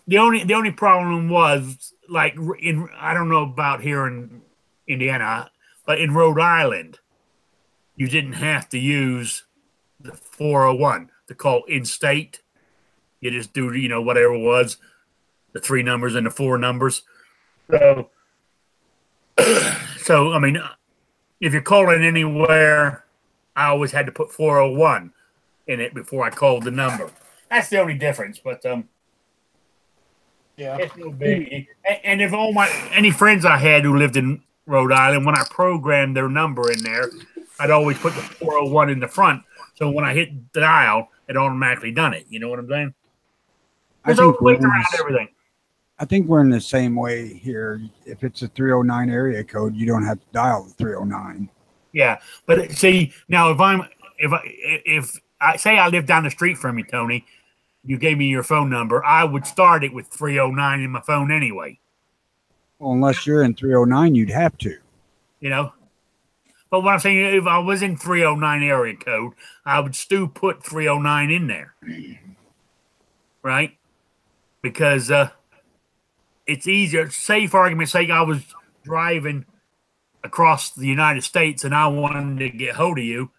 Speaker 1: the only problem was, like, I don't know about here in Indiana, but in Rhode Island, you didn't have to use the 401 to call in-state. You just do, whatever it was, the 3 numbers and the 4 numbers. So I mean, if you're calling anywhere, I always had to put 401 in it before I called the number. That's the only difference, but
Speaker 2: yeah,
Speaker 1: it's no biggie. And if any friends I had who lived in Rhode Island, when I programmed their number in there, I'd always put the 401 in the front. So when I hit dial, it automatically done it. You know what I'm saying? There's always ways around everything.
Speaker 4: I think we're in the same way here. If it's a 309 area code, you don't have to dial the 309.
Speaker 1: Yeah, but see, now if I say I live down the street from you, Tony, you gave me your phone number, I would start it with 309 in my phone anyway.
Speaker 4: Well, unless you're in 309, you'd have to.
Speaker 1: But what I'm saying, if I was in 309 area code, I would still put 309 in there. Right? Because it's easier. Say, for argument's sake, I was driving across the United States and I wanted to get hold of you.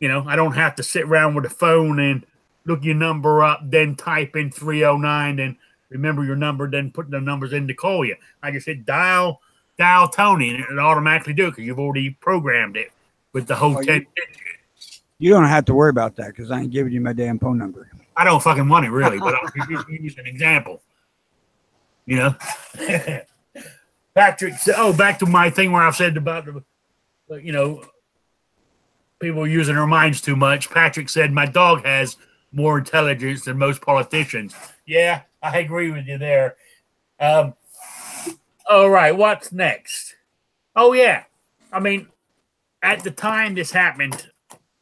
Speaker 1: I don't have to sit around with a phone and look your number up, then type in 309 and remember your number, then put the numbers in to call you. I just hit dial Tony, and it automatically do it because you've already programmed it with the whole 10 digits.
Speaker 4: You don't have to worry about that because I ain't giving you my damn phone number.
Speaker 1: I don't fucking want it, really, but I'll use an example. Patrick said, back to my thing where I've said about people using their minds too much. Patrick said, my dog has more intelligence than most politicians. Yeah, I agree with you there. All right, what's next? Oh, yeah. I mean, at the time this happened,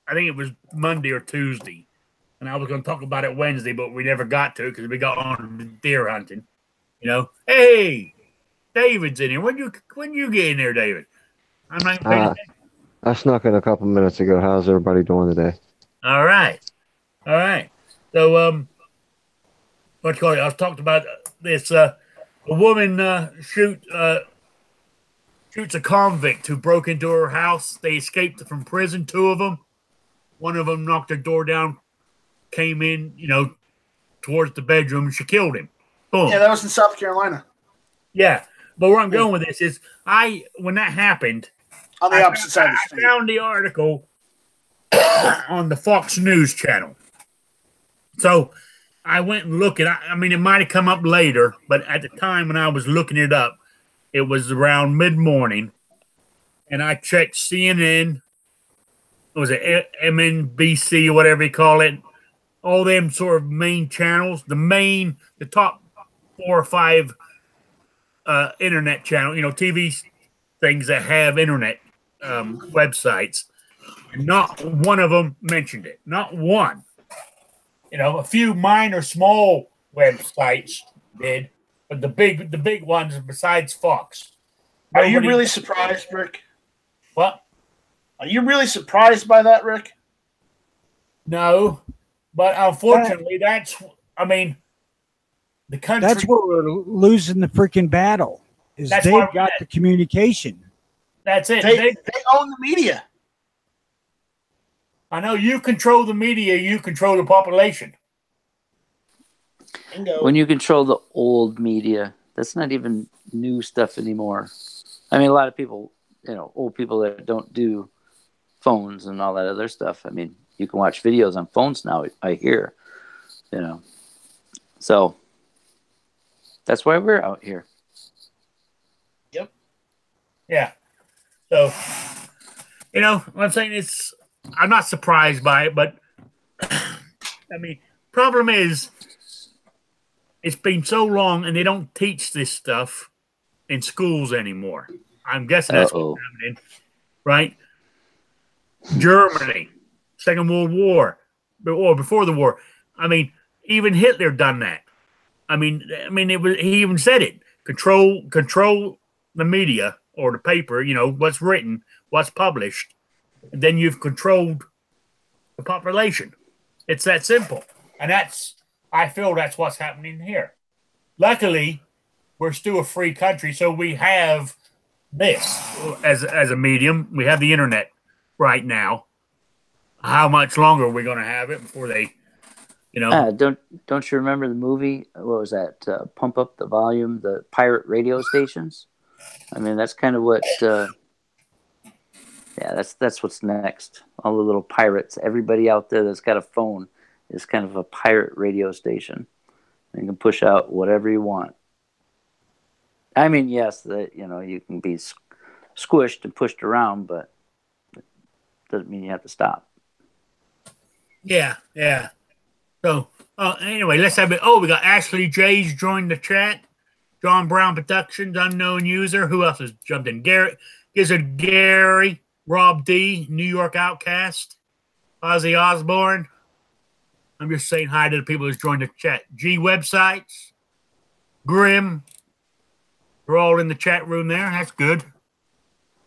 Speaker 1: I think it was Monday or Tuesday, and I was going to talk about it Wednesday, but we never got to because we got on deer hunting. Hey, David's in here. When you get in there, David? I'm not even paying attention.
Speaker 5: I snuck in a couple minutes ago. How's everybody doing today?
Speaker 1: All right. All right. So, what you call it? I was talking about this. A woman shoots a convict who broke into her house. They escaped from prison, two of them. One of them knocked her door down, came in, towards the bedroom, and she killed him. Boom.
Speaker 2: Yeah, that was in South Carolina.
Speaker 1: Yeah. But where I'm going with this is, when that happened,
Speaker 2: on the opposite side of the street,
Speaker 1: I found the article on the Fox News channel. So I went and looked at it. It might have come up later, but at the time when I was looking it up, it was around mid-morning, and I checked CNN. Was it MNBC or whatever you call it? All them sort of main channels, the top 4 or 5 internet channels, TV things that have internet websites. Not one of them mentioned it. Not one. A few minor, small websites did, but the big ones besides Fox.
Speaker 2: Are you really surprised, Rick?
Speaker 1: What?
Speaker 2: Are you really surprised by that, Rick?
Speaker 1: No, but unfortunately, the country.
Speaker 4: That's where we're losing the freaking battle. They've got the communication.
Speaker 1: That's it.
Speaker 2: They own the media.
Speaker 1: I know you control the media. You control the population.
Speaker 2: Bingo.
Speaker 3: When you control the old media, that's not even new stuff anymore. A lot of people, old people that don't do phones and all that other stuff. You can watch videos on phones now, I hear, So that's why we're out here.
Speaker 2: Yep.
Speaker 1: Yeah. So, what I'm saying is, I'm not surprised by it, but problem is, it's been so long and they don't teach this stuff in schools anymore. I'm guessing that's what's happening, right? Germany, Second World War, or before the war. Even Hitler done that. He even said it. Control the media or the paper. What's written, what's published, and then you've controlled the population. It's that simple, and I feel that's what's happening here. Luckily, we're still a free country, so we have this as a medium. We have the internet right now. How much longer are we going to have it before they,
Speaker 3: Don't you remember the movie? What was that? Pump Up the Volume, the pirate radio stations. That's kind of what. That's what's next. All the little pirates. Everybody out there that's got a phone is kind of a pirate radio station. You can push out whatever you want. Yes, that you can be squished and pushed around, but it doesn't mean you have to stop.
Speaker 1: Yeah. So, anyway, let's have it. Oh, we got Ashley J's joined the chat. John Brown Productions, unknown user. Who else has jumped in? Gizzard Gary, Rob D, New York Outcast, Ozzy Osbourne. I'm just saying hi to the people who's joined the chat. G Websites, Grim. We're all in the chat room there. That's good.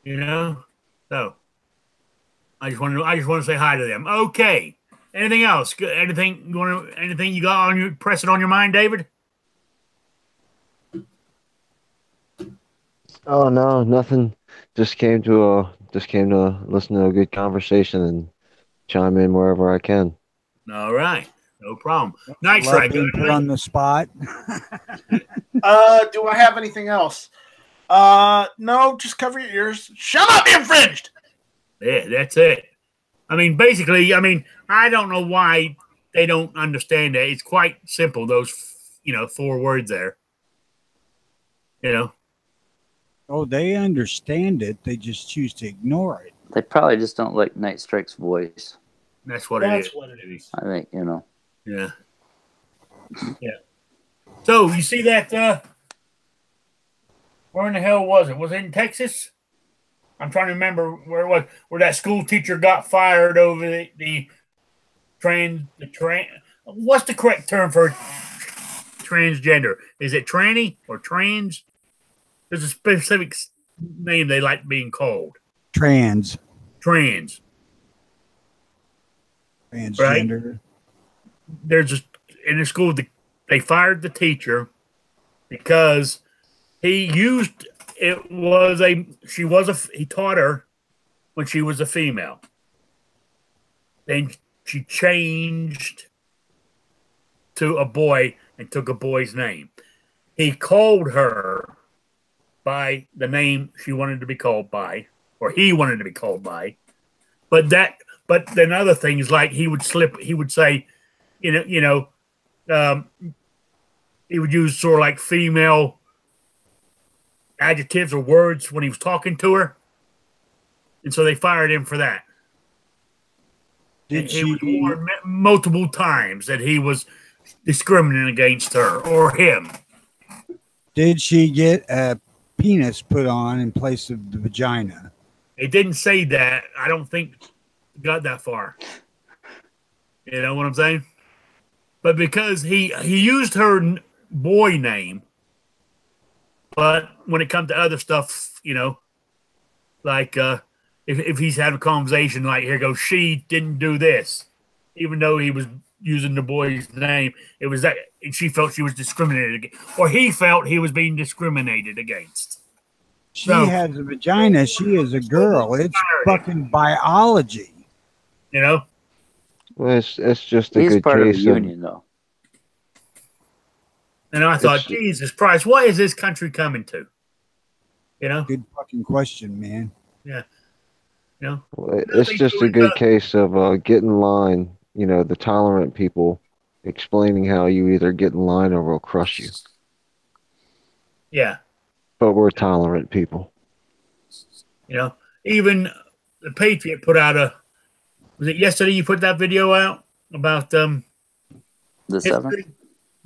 Speaker 1: So I just want to say hi to them. Okay. Anything else? Anything you got on you pressing on your mind, David?
Speaker 5: Oh no, nothing. Just came to listen to a good conversation and chime in wherever I can.
Speaker 1: All right, no problem. Nice try.
Speaker 4: Being put on the spot.
Speaker 2: Do I have anything else? No, just cover your ears. Shut up, infringed.
Speaker 1: Yeah, that's it. Basically, I don't know why they don't understand that. It's quite simple. Those, 4 words there.
Speaker 4: Oh, they understand it. They just choose to ignore it.
Speaker 3: They probably just don't like Night Strike's voice.
Speaker 1: That's what it is.
Speaker 3: I think,
Speaker 1: Yeah. Yeah. So, you see that, where in the hell was it? Was it in Texas? I'm trying to remember where it was, where that school teacher got fired over what's the correct term for transgender? Is it tranny or trans? There's a specific name they like being called.
Speaker 4: Trans.
Speaker 1: Trans.
Speaker 4: Transgender.
Speaker 1: Right? There's a, in the school, they fired the teacher because he used it was a she was a he taught her when she was a female. Then she changed to a boy and took a boy's name. He called her by the name she wanted to be called by, or he wanted to be called by. But then other things like he would say, he would use sort of like female adjectives or words when he was talking to her. And so they fired him for that. He was warned multiple times that he was discriminating against her or him.
Speaker 4: Did she get a penis put on in place of the vagina?
Speaker 1: It didn't say that. I don't think it got that far. You know what I'm saying? But because he used her boy name, but when it comes to other stuff, like if he's having a conversation, like here goes, she didn't do this, even though he was using the boy's name, it was that she felt she was discriminated against, or he felt he was being discriminated against.
Speaker 4: She has a vagina. She is a girl. It's fucking biology.
Speaker 5: Well, it's just a
Speaker 3: He's
Speaker 5: good
Speaker 3: part of
Speaker 5: case
Speaker 3: the union, though.
Speaker 1: And I thought, Jesus Christ, what is this country coming to?
Speaker 4: Good fucking question, man.
Speaker 1: Yeah.
Speaker 5: Well, it's just a good case of get in line. The tolerant people explaining how you either get in line or we'll crush you.
Speaker 1: Yeah.
Speaker 5: But we're tolerant people.
Speaker 1: Even the Patriot put out was it yesterday you put that video out about
Speaker 3: the 7th?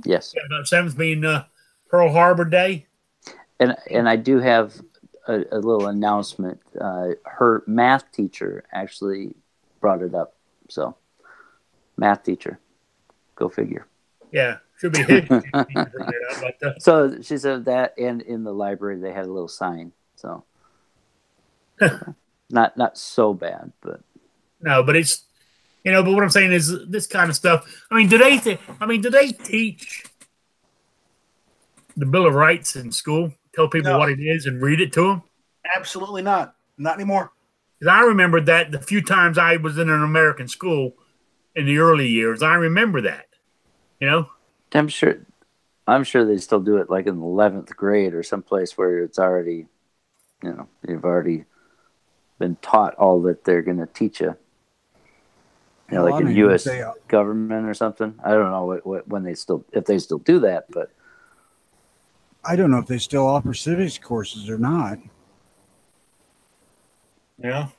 Speaker 3: Yes.
Speaker 1: Yeah, about 7th being Pearl Harbor Day.
Speaker 3: And I do have a little announcement. Her math teacher actually brought it up. So, math teacher. Go figure.
Speaker 1: Yeah, should be his.
Speaker 3: So she said that, and in the library they had a little sign. So, not so bad, but
Speaker 1: no, but it's but what I'm saying is this kind of stuff. I mean, do they teach the Bill of Rights in school? Tell people what it is and read it to them?
Speaker 2: Absolutely not. Not anymore.
Speaker 1: Because I remember that the few times I was in an American school in the early years, I remember that.
Speaker 3: I'm sure they still do it like in the 11th grade or someplace where it's already, you've already been taught all that they're going to teach you. Like in the U.S. government or something. I don't know if they still do that, but
Speaker 4: I don't know if they still offer civics courses or not.
Speaker 1: I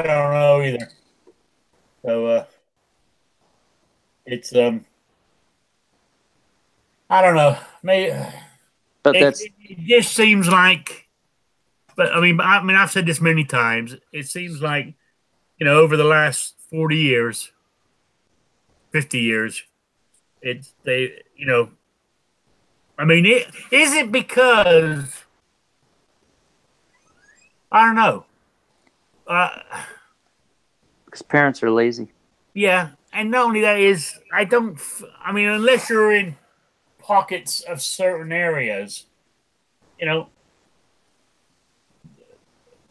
Speaker 1: don't know either. So it's I don't know. Maybe,
Speaker 3: but
Speaker 1: it just seems like. But I mean, I've said this many times. It seems like, over the last 40 years, 50 years, is it because I don't know.
Speaker 3: Because parents are lazy.
Speaker 1: Yeah, and not only that is unless you're in pockets of certain areas,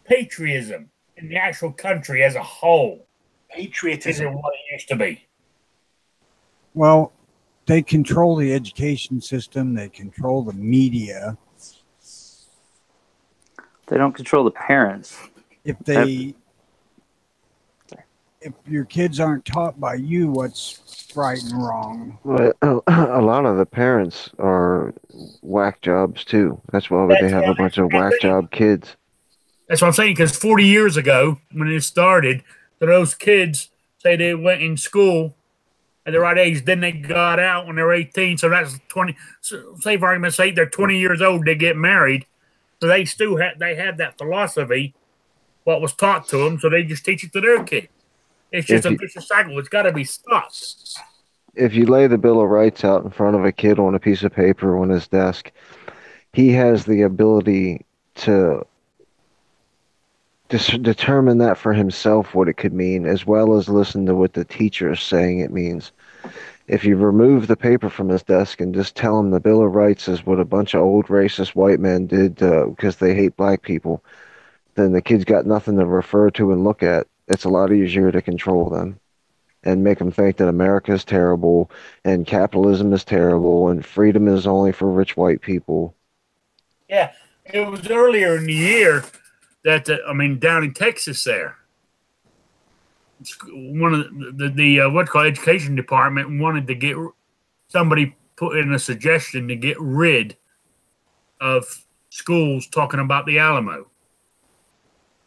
Speaker 1: patriotism in the actual country as a whole isn't what it used to be.
Speaker 4: Well, they control the education system. They control the media.
Speaker 3: They don't control the parents.
Speaker 4: If your kids aren't taught by you what's right and wrong.
Speaker 5: Well, a lot of the parents are whack jobs too. That's why they have a bunch of whack job kids.
Speaker 1: That's what I'm saying, because 40 years ago, when it started, those kids say they went in school at the right age, then they got out when they were 18, so that's 20. So say for argument's sake, they're 20 years old, they get married, so they still have that philosophy, what was taught to them, so they just teach it to their kids. It's just a vicious cycle. It's got to be stopped.
Speaker 5: If you lay the Bill of Rights out in front of a kid on a piece of paper on his desk, he has the ability to determine that for himself what it could mean, as well as listen to what the teacher is saying it means. If you remove the paper from his desk and just tell him the Bill of Rights is what a bunch of old racist white men did because they hate black people, then the kid's got nothing to refer to and look at. It's a lot easier to control them and make them think that America is terrible and capitalism is terrible and freedom is only for rich white people.
Speaker 1: Yeah, it was earlier in the year that down in Texas there, one of the what's called education department wanted to get somebody put in a suggestion to get rid of schools talking about the Alamo.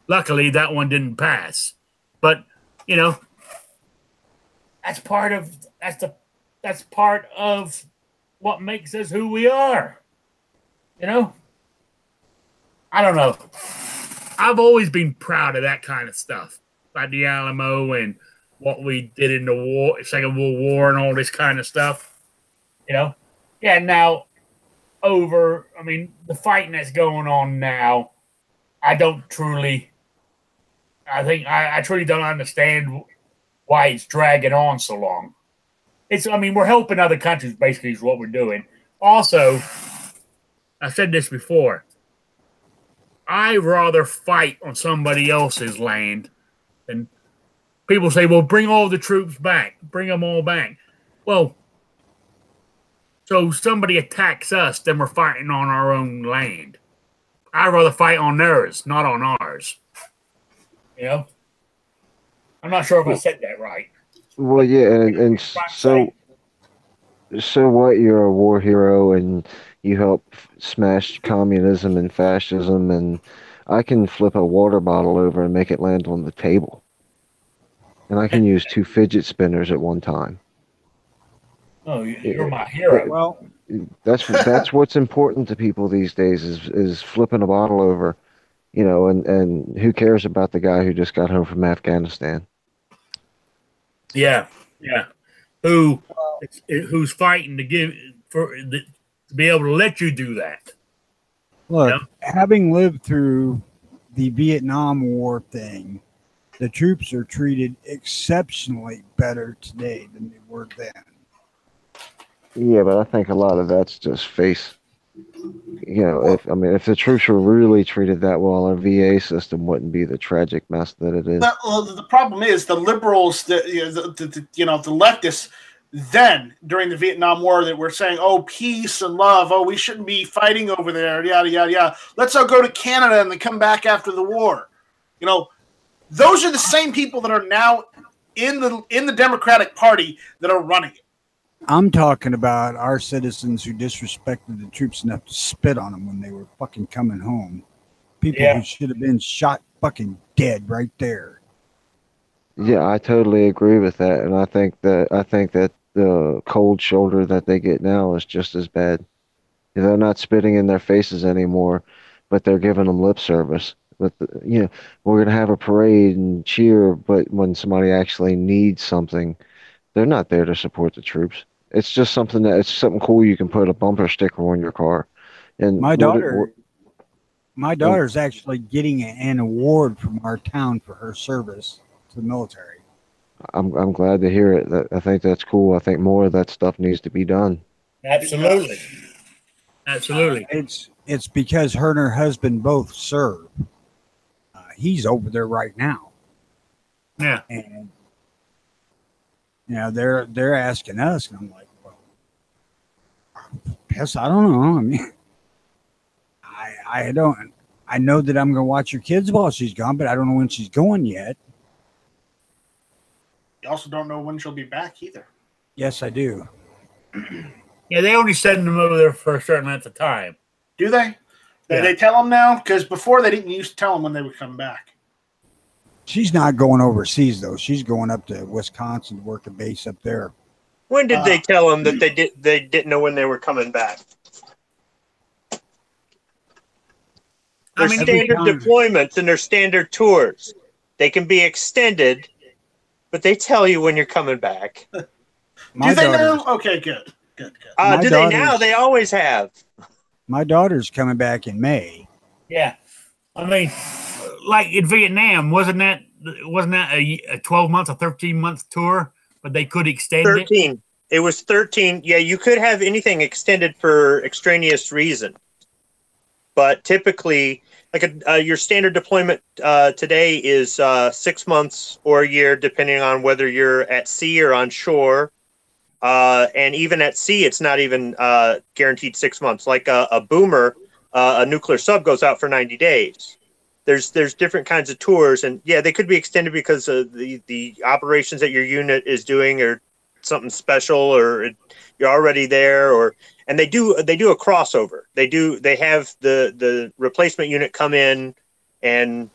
Speaker 1: Luckily, that one didn't pass, but that's part of what makes us who we are. I don't know. I've always been proud of that kind of stuff, like the Alamo and what we did in the Second World War and all this kind of stuff. Yeah, now the fighting that's going on now, I truly don't understand why it's dragging on so long. We're helping other countries, basically, is what we're doing. Also, I said this before, I'd rather fight on somebody else's land than people say, well, bring all the troops back. Bring them all back. Well, so somebody attacks us, then we're fighting on our own land. I'd rather fight on theirs, not on ours. I'm not sure if I said that right.
Speaker 5: Well, yeah, and so what? You're a war hero, and you help smash communism and fascism, and I can flip a water bottle over and make it land on the table, and I can use 2 fidget spinners at one time.
Speaker 1: Oh, you're my hero.
Speaker 4: Well,
Speaker 5: that's what's important to people these days is flipping a bottle over, and who cares about the guy who just got home from Afghanistan?
Speaker 1: Yeah. Who's fighting to be able to let you do that?
Speaker 4: Look, having lived through the Vietnam War thing, the troops are treated exceptionally better today than they were then.
Speaker 5: Yeah, but I think a lot of that's just face. If the troops were really treated that well, our VA system wouldn't be the tragic mess that it is.
Speaker 2: The problem is the liberals, the leftists, then during the Vietnam War, that were saying, "Oh, peace and love. Oh, we shouldn't be fighting over there. Yada yada yada. Let's all go to Canada and then come back after the war." Those are the same people that are now in the Democratic Party that are running it.
Speaker 4: I'm talking about our citizens who disrespected the troops enough to spit on them when they were fucking coming home. People who should have been shot fucking dead right there.
Speaker 5: Yeah, I totally agree with that, and I think that the cold shoulder that they get now is just as bad. They're not spitting in their faces anymore, but they're giving them lip service. But we're gonna have a parade and cheer, but when somebody actually needs something, they're not there to support the troops. It's just it's something cool. You can put a bumper sticker on your car. And
Speaker 4: my daughter's actually getting an award from our town for her service to the military.
Speaker 5: I'm glad to hear it. I think that's cool. I think more of that stuff needs to be done.
Speaker 1: Absolutely.
Speaker 4: It's because her and her husband both serve. He's over there right now.
Speaker 1: Yeah.
Speaker 4: And they're asking us, and I'm like, well, I guess I don't know. I don't. I know that I'm going to watch your kids while she's gone, but I don't know when she's going yet.
Speaker 2: You also don't know when she'll be back either.
Speaker 4: Yes, I do.
Speaker 1: Yeah, they only send them over there for a certain length of time.
Speaker 2: Do they? They tell them now? Because before they didn't used to tell them when they would come back.
Speaker 4: She's not going overseas, though. She's going up to Wisconsin to work a base up there.
Speaker 6: When did they tell them that they didn't know when they were coming back? Their standard deployments and their standard tours. They can be extended, but they tell you when you're coming back.
Speaker 2: Do they know? Okay, good.
Speaker 6: Do they now? They always have.
Speaker 4: My daughter's coming back in May.
Speaker 1: Yeah. like in Vietnam, wasn't that a 12-month or 13-month tour? But they could extend
Speaker 6: 13.
Speaker 1: it.
Speaker 6: It was 13. Yeah, you could have anything extended for extraneous reason. But typically, like your standard deployment today is 6 months or a year, depending on whether you're at sea or on shore. And even at sea, it's not even guaranteed 6 months. Like a boomer, a nuclear sub goes out for 90 days. There's different kinds of tours, and yeah, they could be extended because of the operations that your unit is doing, or something special, or you're already there, and they do a crossover. They have the replacement unit come in, and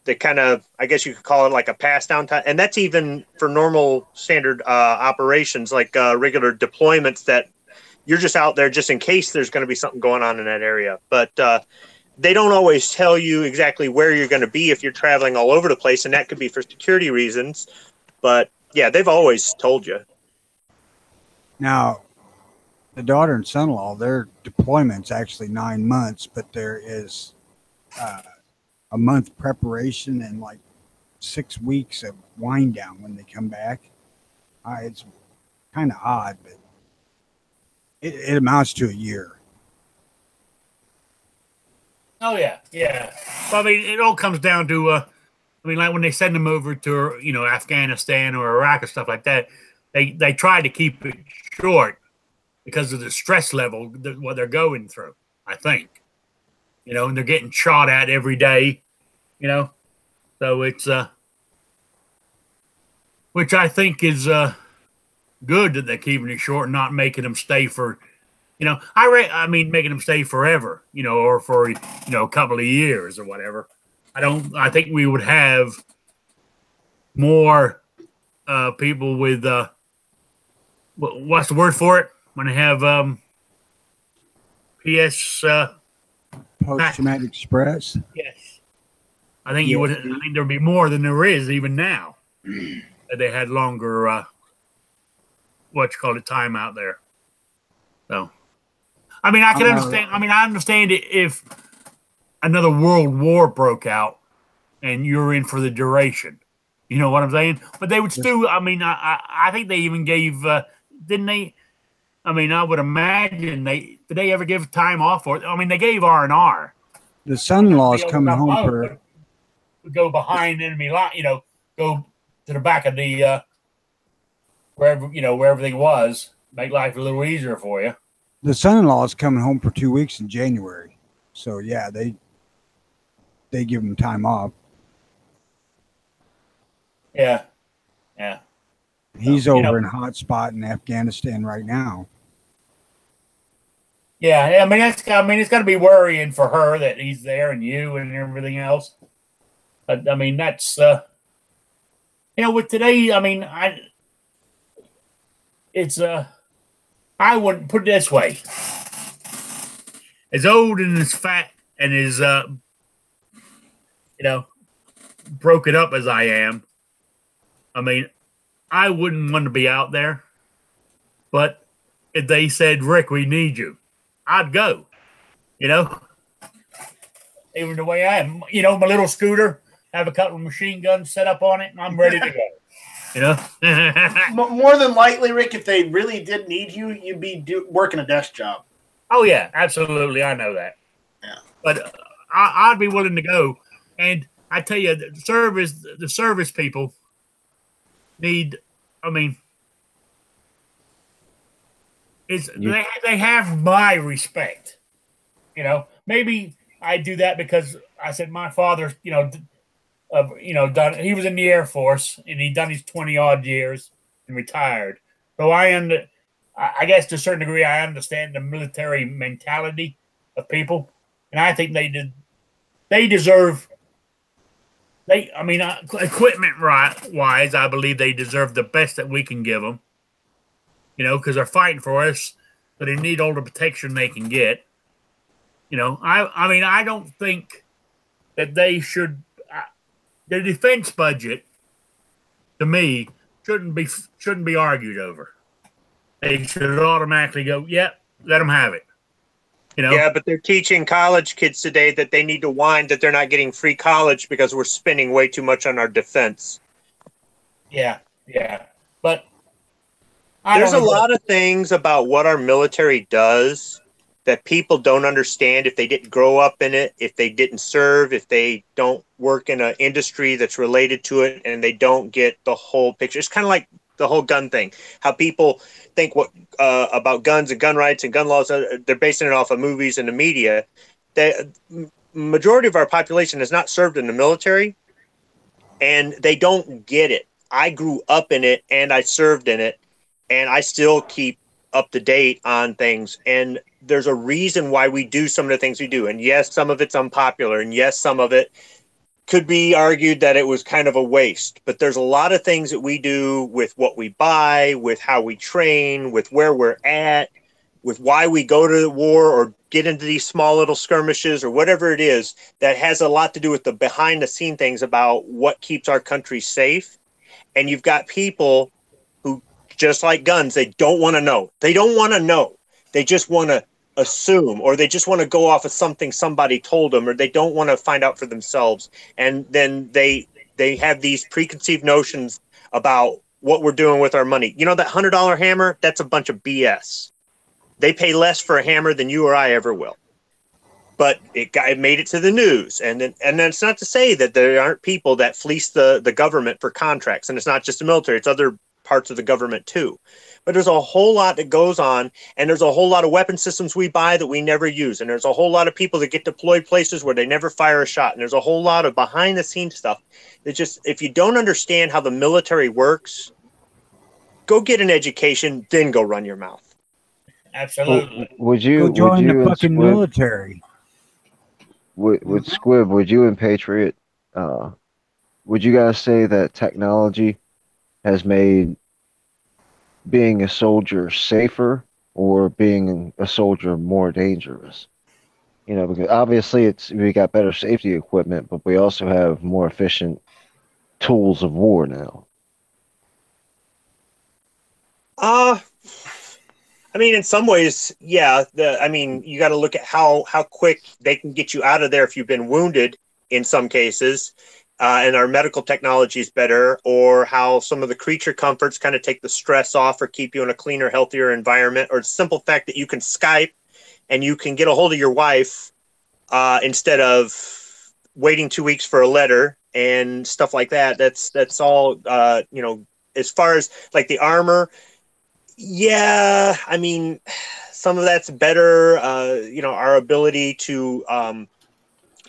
Speaker 6: they kind of, I guess you could call it like a pass down time, and that's even for normal standard operations, like regular deployments, that you're just out there just in case there's going to be something going on in that area. But they don't always tell you exactly where you're going to be if you're traveling all over the place, and that could be for security reasons. But yeah, they've always told you.
Speaker 4: Now, the daughter and son-in-law, their deployment's actually 9 months, but there is a month preparation and like 6 weeks of wind down when they come back. It's kind of odd, but it amounts to a year.
Speaker 1: Oh yeah, yeah. Well, I mean, it all comes down to, I mean, like when they send them over to, Afghanistan or Iraq or stuff like that, they try to keep it short because of the stress level what they're going through. I think, and they're getting shot at every day, so it's which I think is good that they're keeping it short and not making them stay for. I mean, making them stay forever, or for, a couple of years or whatever. I think we would have more people with, what's the word for it? When they have
Speaker 4: post-traumatic stress.
Speaker 1: Yes. I think I think there'd be more than there is even now. That they had longer, time out there. So. I mean, I can understand. I mean, I understand it if another world war broke out and you're in for the duration. You know what I'm saying? But they would still. I mean, I think they even gave. Didn't they? I mean, I would imagine did they ever give time off for it? I mean, they gave R&R.
Speaker 4: The son-in-law is coming home for.
Speaker 1: Go behind enemy line. Go to the back of the where everything was. Make life a little easier for you.
Speaker 4: The son-in-law is coming home for 2 weeks in January. So, yeah, they give him time off.
Speaker 1: Yeah. Yeah.
Speaker 4: He's over in hot spot in Afghanistan right now.
Speaker 1: Yeah, I mean, it's got to be worrying for her that he's there and you and everything else. But, I mean, that's, with today, I mean, I wouldn't put it this way. As old and as fat and as, broken up as I am, I mean, I wouldn't want to be out there. But if they said, Rick, we need you, I'd go, Even the way I am, my little scooter, have a couple of machine guns set up on it, and I'm ready to go.
Speaker 2: More than likely, Rick, if they really did need you, you'd be working a desk job.
Speaker 1: Oh yeah, absolutely. I know that.
Speaker 2: Yeah,
Speaker 1: but I'd be willing to go. And I tell you, the service people need. I mean, they have my respect. Maybe I do that because I said my father, he was in the Air Force and he done his 20-odd years and retired. So I guess to a certain degree, I understand the military mentality of people, and I think they deserve. Equipment wise, I believe they deserve the best that we can give them. Because they're fighting for us, so they need all the protection they can get. I don't think that they should. The defense budget, to me, shouldn't be argued over. They should automatically go, yep, let them have it. You know?
Speaker 6: Yeah, but they're teaching college kids today that they need to whine that they're not getting free college because we're spending way too much on our defense.
Speaker 1: Yeah, yeah. But
Speaker 6: there's a lot of things about what our military does that people don't understand if they didn't grow up in it, if they didn't serve, if they don't work in an industry that's related to it, and they don't get the whole picture. It's kind of like the whole gun thing, how people think what about guns and gun rights and gun laws. They're basing it off of movies and the media. The majority of our population has not served in the military, and they don't get it. I grew up in it, and I served in it, and I still keep up to date on things. And there's a reason why we do some of the things we do. And yes, some of it's unpopular. And yes, some of it could be argued that it was kind of a waste. But there's a lot of things that we do with what we buy, with how we train, with where we're at, with why we go to the war or get into these small little skirmishes or whatever it is, that has a lot to do with the behind the scene things about what keeps our country safe. And you've got people who, just like guns, they don't want to know. They don't want to know. They just want to assume, or they just want to go off of something somebody told them, or they don't want to find out for themselves. And then they have these preconceived notions about what we're doing with our money. You know, that $100 hammer, that's a bunch of BS. They pay less for a hammer than you or I ever will. But it made it to the news. And then it's not to say that there aren't people that fleece the government for contracts. And it's not just the military, it's other parts of the government too. But there's a whole lot that goes on, and there's a whole lot of weapon systems we buy that we never use. And there's a whole lot of people that get deployed places where they never fire a shot. And there's a whole lot of behind the scenes stuff that just, if you don't understand how the military works, go get an education, then go run your mouth.
Speaker 1: Absolutely.
Speaker 5: Would you
Speaker 4: Go join
Speaker 5: would you
Speaker 4: the
Speaker 5: and
Speaker 4: fucking
Speaker 5: Squib,
Speaker 4: military.
Speaker 5: with Squib, would you and Patriot, would you guys say that technology has made being a soldier safer or being a soldier more dangerous? You know, because obviously we got better safety equipment, but we also have more efficient tools of war now.
Speaker 6: I mean, in some ways, yeah. You got to look at how quick they can get you out of there if you've been wounded in some cases, and our medical technology is better, or how some of the creature comforts kind of take the stress off or keep you in a cleaner, healthier environment, or the simple fact that you can Skype and you can get a hold of your wife instead of waiting 2 weeks for a letter and stuff like that. That's all, as far as like the armor. Yeah, I mean, some of that's better. Our ability to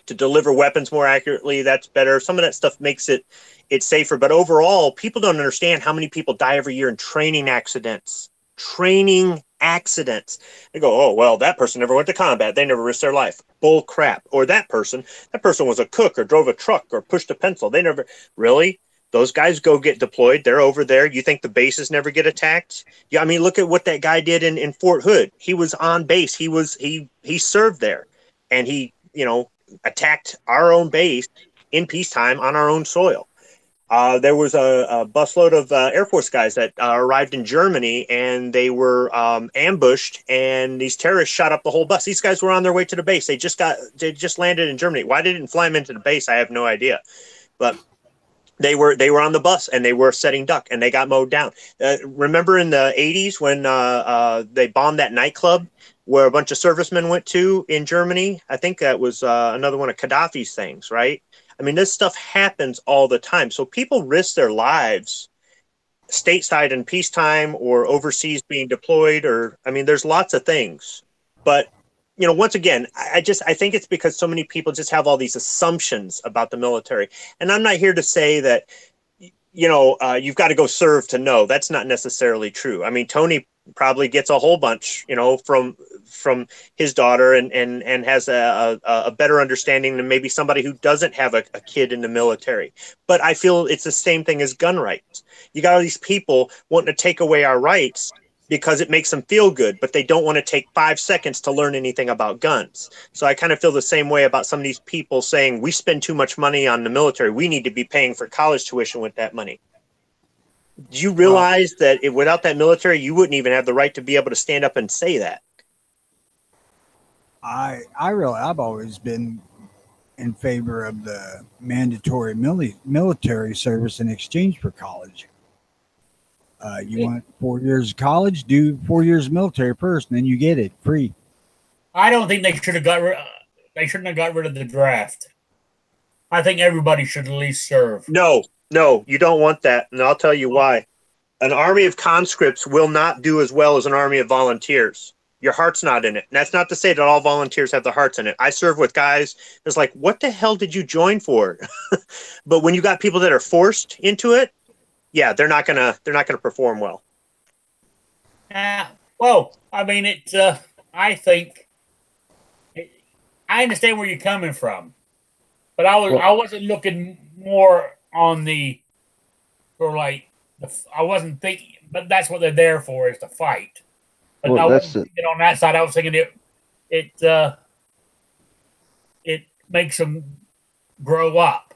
Speaker 6: deliver weapons more accurately, that's better. Some of that stuff makes it safer. But overall, people don't understand how many people die every year in training accidents. Training accidents. They go, oh, well, that person never went to combat. They never risked their life. Bull crap. Or that person was a cook or drove a truck or pushed a pencil. They never really. Those guys go get deployed. They're over there. You think the bases never get attacked? Yeah, I mean, look at what that guy did in Fort Hood. He was on base. He served there, and he attacked our own base in peacetime on our own soil. There was a busload of Air Force guys that arrived in Germany, and they were ambushed, and these terrorists shot up the whole bus. These guys were on their way to the base. They just landed in Germany. Why they didn't fly them into the base, I have no idea, but they were on the bus and they were setting duck and they got mowed down. Remember in the 80s when they bombed that nightclub where a bunch of servicemen went to in Germany? I think that was another one of Gaddafi's things, right? I mean, this stuff happens all the time. So people risk their lives stateside in peacetime or overseas being deployed, there's lots of things. But once again, I think it's because so many people just have all these assumptions about the military. And I'm not here to say that, you've got to go serve to know. That's not necessarily true. I mean, Tony probably gets a whole bunch, from his daughter and has a better understanding than maybe somebody who doesn't have a kid in the military. But I feel it's the same thing as gun rights. You got all these people wanting to take away our rights because it makes them feel good, but they don't want to take 5 seconds to learn anything about guns. So I kind of feel the same way about some of these people saying we spend too much money on the military. We need to be paying for college tuition with that money. Do you realize that without that military, you wouldn't even have the right to be able to stand up and say that?
Speaker 4: I've always been in favor of the mandatory military service in exchange for college. You want 4 years of college? Do 4 years of military first, and then you get it free.
Speaker 1: I don't think they should have got they shouldn't have got rid of the draft. I think everybody should at least serve.
Speaker 6: No, you don't want that, and I'll tell you why. An army of conscripts will not do as well as an army of volunteers. Your heart's not in it. And that's not to say that all volunteers have their hearts in it. I serve with guys that's like, what the hell did you join for? But when you got people that are forced into it, yeah, they're not gonna perform well.
Speaker 1: Well, I mean, I think I understand where you're coming from, but I wasn't looking more on I wasn't thinking, but that's what they're there for, is to fight. But I wasn't thinking on that side. I was thinking it makes them grow up.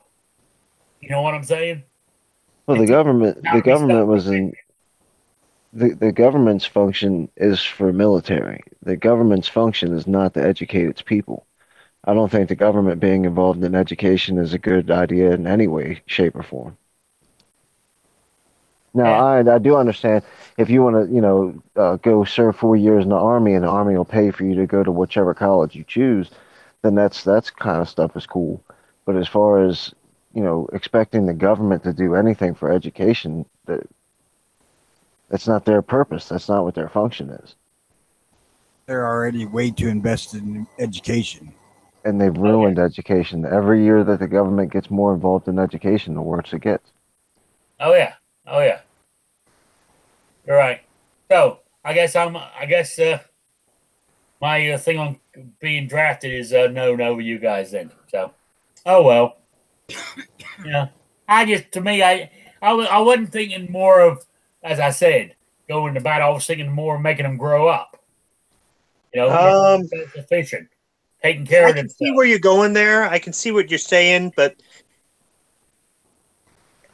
Speaker 1: You know what I'm saying?
Speaker 5: Well, the government's function is for military. The government's function is not to educate its people. I don't think the government being involved in education is a good idea in any way, shape, or form. Now, I do understand if you want to, go serve 4 years in the Army and the Army will pay for you to go to whichever college you choose, then that's kind of stuff is cool. But as far as, expecting the government to do anything for education, that's not their purpose. That's not what their function is.
Speaker 4: They're already way too invested in education.
Speaker 5: And they've ruined education. Every year that the government gets more involved in education, the worse it gets.
Speaker 1: Oh yeah. You're right. So I guess my thing on being drafted is no with you guys then. So, oh well. Yeah. I wasn't thinking more of, as I said, going to battle. I was thinking more of making them grow up. Self-sufficient, taking care of themselves.
Speaker 6: I can see where you're going there. I can see what you're saying, but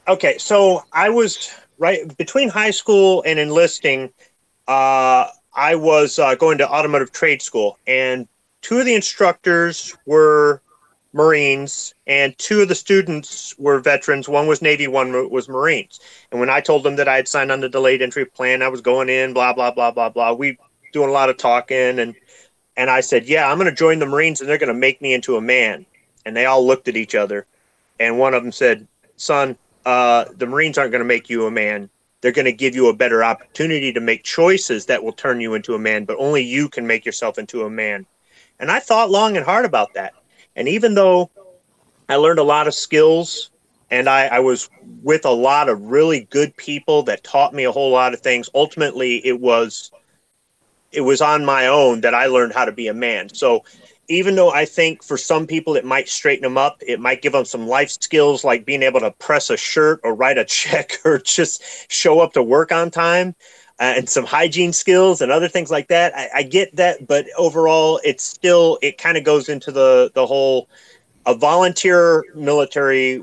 Speaker 6: okay. So I was right between high school and enlisting. I was going to automotive trade school, and two of the instructors were Marines, and two of the students were veterans. One was Navy, one was Marines. And when I told them that I had signed on the delayed entry plan, I was going in, blah, blah, blah, blah, blah. We doing a lot of talking, and I said, yeah, I'm going to join the Marines, and they're going to make me into a man. And they all looked at each other, and one of them said, son, the Marines aren't going to make you a man. They're going to give you a better opportunity to make choices that will turn you into a man, but only you can make yourself into a man. And I thought long and hard about that. And even though I learned a lot of skills and I was with a lot of really good people that taught me a whole lot of things, ultimately it was on my own that I learned how to be a man. So even though I think for some people it might straighten them up, it might give them some life skills like being able to press a shirt or write a check or just show up to work on time. And some hygiene skills and other things like that. I get that, but overall, it kind of goes into the whole, a volunteer military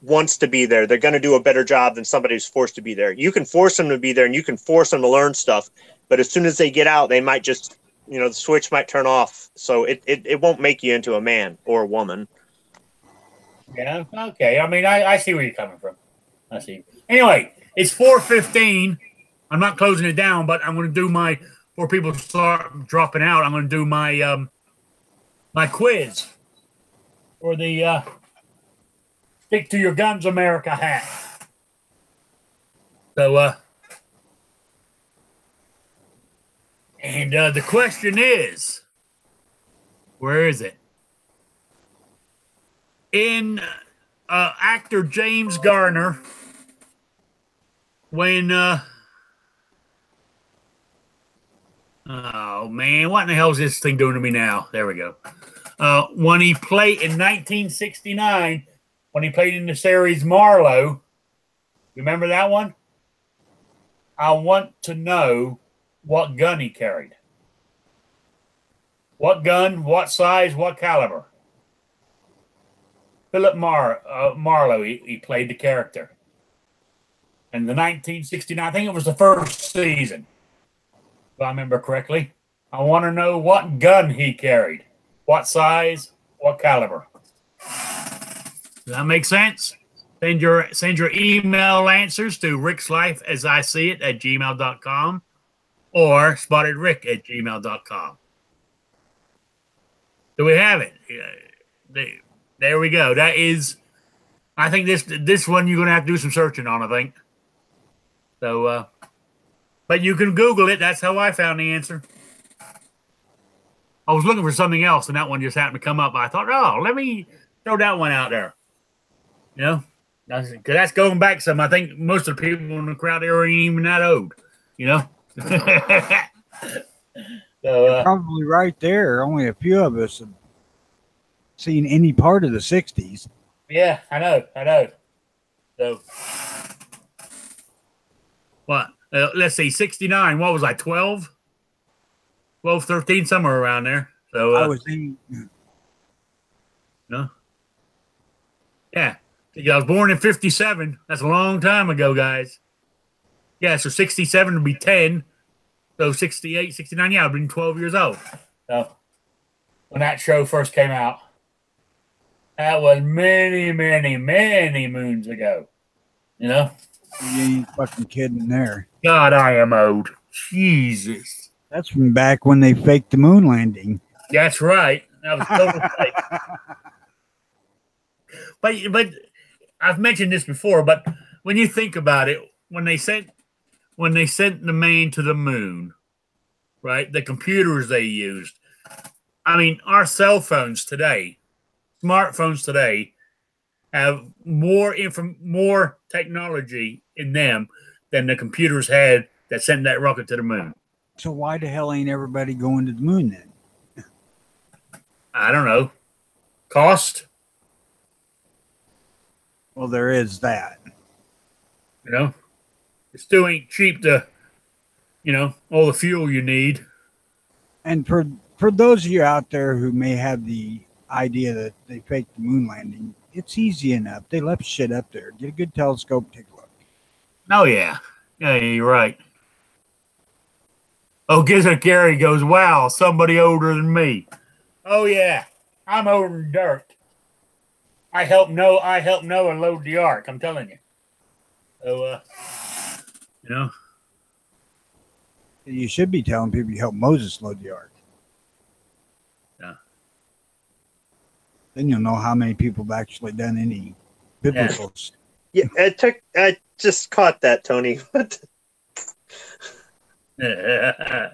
Speaker 6: wants to be there. They're going to do a better job than somebody who's forced to be there. You can force them to be there and you can force them to learn stuff, but as soon as they get out, they might just, the switch might turn off. So it won't make you into a man or a woman.
Speaker 1: Yeah. Okay. I mean, I see where you're coming from. I see. Anyway, it's 4:15. I'm not closing it down, but I'm going to do before people start dropping out, I'm going to do my my quiz for the Stick to Your Guns America hat. So, and the question is, where is it? In actor James Garner, when oh, man. What in the hell is this thing doing to me now? There we go. When he played in 1969, when he played in the series Marlowe, remember that one? I want to know what gun he carried. What gun, what size, what caliber? Philip Marlowe, he played the character. In the 1969, I think it was the first season, if I remember correctly. I want to know what gun he carried, what size, what caliber. Does that make sense? Send your email answers to rickslife@gmail.com or spottedrick@gmail.com. Do we have it? There we go. That is, I think this one you're going to have to do some searching on, I think. So, but you can Google it. That's how I found the answer. I was looking for something else, and that one just happened to come up. I thought, oh, let me throw that one out there. You know, because that's going back some. I think most of the people in the crowd there ain't even that old. You know. So,
Speaker 4: You're probably right there. Only a few of us have seen any part of the 60s.
Speaker 1: Yeah, I know. So, what? Let's see, 69. What was I, 12? 12, 13, somewhere around there. So,
Speaker 4: I was in.
Speaker 1: No. Yeah. I was born in 57. That's a long time ago, guys. Yeah, so 67 would be 10. So 68, 69, yeah, I've been 12 years old. So when that show first came out, that was many, many, many moons ago. You know?
Speaker 4: You ain't fucking kidding there.
Speaker 1: God, I am old. Jesus.
Speaker 4: That's from back when they faked the moon landing.
Speaker 1: That's right. That was total fake. But I've mentioned this before, but when you think about it, when they sent the man to the moon, right? The computers they used. I mean, our cell phones today, smartphones today, have more technology in them than the computers had that sent that rocket to the moon.
Speaker 4: So why the hell ain't everybody going to the moon then?
Speaker 1: I don't know. Cost?
Speaker 4: Well, there is that.
Speaker 1: You know? It still ain't cheap to, all the fuel you need.
Speaker 4: And for those of you out there who may have the idea that they faked the moon landing, it's easy enough. They left shit up there. Get a good telescope, take a look.
Speaker 1: Oh, yeah. Yeah, you're right. Oh, Gizzard Gary goes, wow, somebody older than me. Oh, yeah. I'm older than dirt. I helped Noah load the ark, I'm telling you. So,
Speaker 4: You should be telling people you helped Moses load the ark.
Speaker 1: Yeah.
Speaker 4: Then you'll know how many people have actually done any biblical.
Speaker 6: Yeah, I just caught that, Tony.
Speaker 1: Yeah.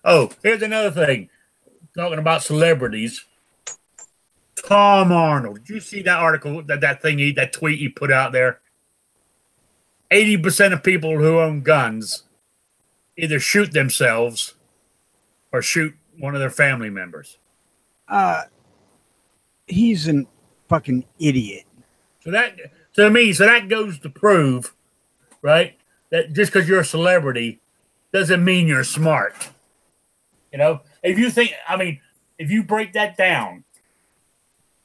Speaker 1: Oh, here's another thing. Talking about celebrities. Tom Arnold. Did you see that article, that tweet he put out there? 80% of people who own guns either shoot themselves or shoot one of their family members.
Speaker 4: He's a fucking idiot.
Speaker 1: So that goes to prove, right, that just because you're a celebrity doesn't mean you're smart. If you break that down,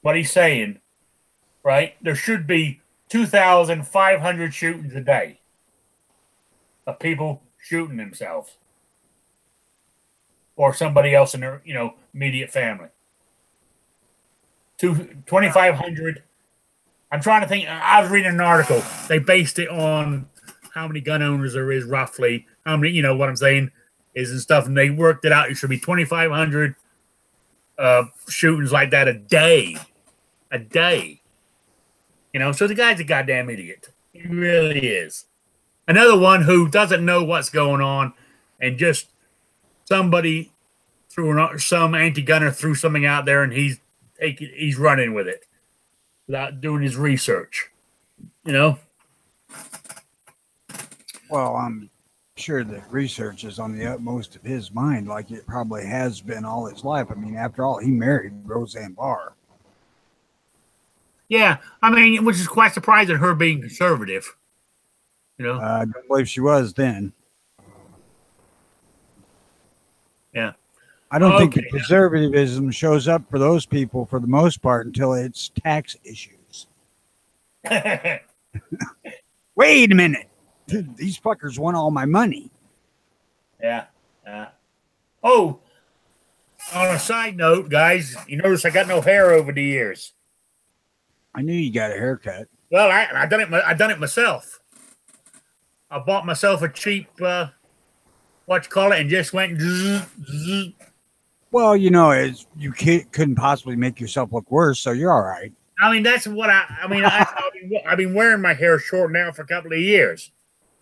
Speaker 1: what he's saying, right, there should be 2,500 shootings a day of people shooting themselves or somebody else in their, immediate family. 2,500. I'm trying to think. I was reading an article. They based it on how many gun owners there is roughly. How many, what I'm saying is and stuff. And they worked it out. It should be 2,500 shootings like that a day. So the guy's a goddamn idiot. He really is. Another one who doesn't know what's going on and just somebody some anti-gunner threw something out there and he's running with it without doing his research.
Speaker 4: Well, I'm sure that research is on the utmost of his mind, like it probably has been all his life. I mean, after all, he married Roseanne Barr.
Speaker 1: Yeah, which is quite surprising, her being conservative.
Speaker 4: I don't believe she was then.
Speaker 1: Yeah.
Speaker 4: I don't think the conservatism shows up for those people for the most part until it's tax issues. Wait a minute. These fuckers want all my money.
Speaker 1: Yeah. Oh, on a side note, guys, you notice I got no hair over the years.
Speaker 4: I knew you got a haircut.
Speaker 1: Well, I done it. I done it myself. I bought myself a cheap what you call it, and just went. Zzz, zzz.
Speaker 4: Well, you couldn't possibly make yourself look worse, so you're all right.
Speaker 1: I mean, that's what I mean. I've been wearing my hair short now for a couple of years.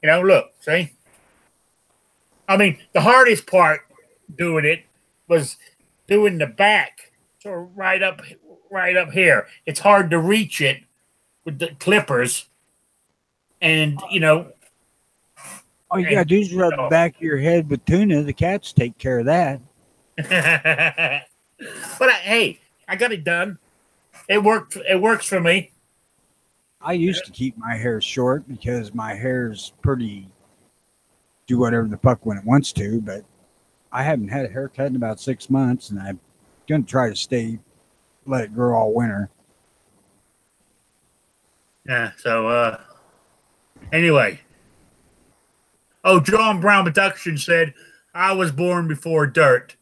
Speaker 1: Look, see. I mean, the hardest part doing it was doing the back, sort of right up here. It's hard to reach it with the clippers, and
Speaker 4: All you gotta do is rub the back of your head with tuna. The cats take care of that.
Speaker 1: But hey, I got it done. It worked. It works for me.
Speaker 4: I used to keep my hair short because my hair's pretty do whatever the fuck when it wants to, but I haven't had a haircut in about 6 months, and I'm gonna try to let it grow all winter.
Speaker 1: Yeah. So anyway. Oh, John Brown Production said, I was born before dirt.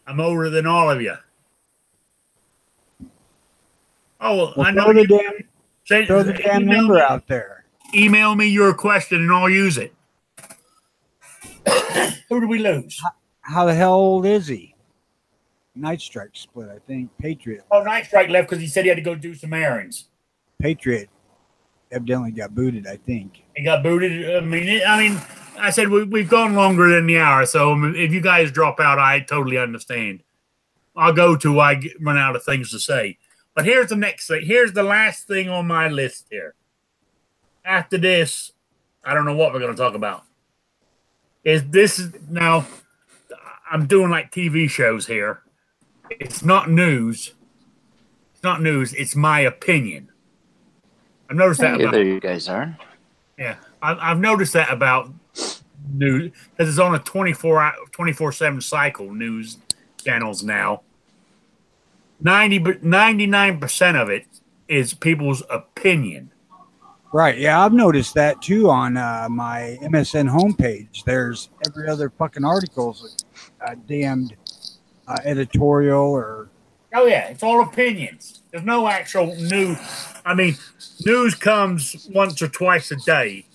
Speaker 1: I'm older than all of you. Oh,
Speaker 4: Well,
Speaker 1: I know.
Speaker 4: throw the damn number out there.
Speaker 1: Email me your question and I'll use it. Who did we lose?
Speaker 4: How the hell old is he? Night Strike split, I think. Patriot.
Speaker 1: Oh, Night Strike left because he said he had to go do some errands.
Speaker 4: Patriot evidently got booted, I think.
Speaker 1: He got booted. I mean, I said we've gone longer than the hour, so if you guys drop out, I totally understand. I'll go till I run out of things to say. But here's the next thing. Here's the last thing on my list here. After this, I don't know what we're going to talk about. Now, I'm doing like TV shows here. It's not news. It's not news. It's my opinion. I've noticed that.
Speaker 3: There you guys are.
Speaker 1: Yeah, I've noticed that about news because it's on a 24/7 cycle news channels now. 99% of it is people's opinion.
Speaker 4: Right. Yeah, I've noticed that too on my MSN homepage. There's every other fucking article's a damned editorial or.
Speaker 1: Oh yeah, it's all opinions. There's no actual news. I mean, news comes once or twice a day,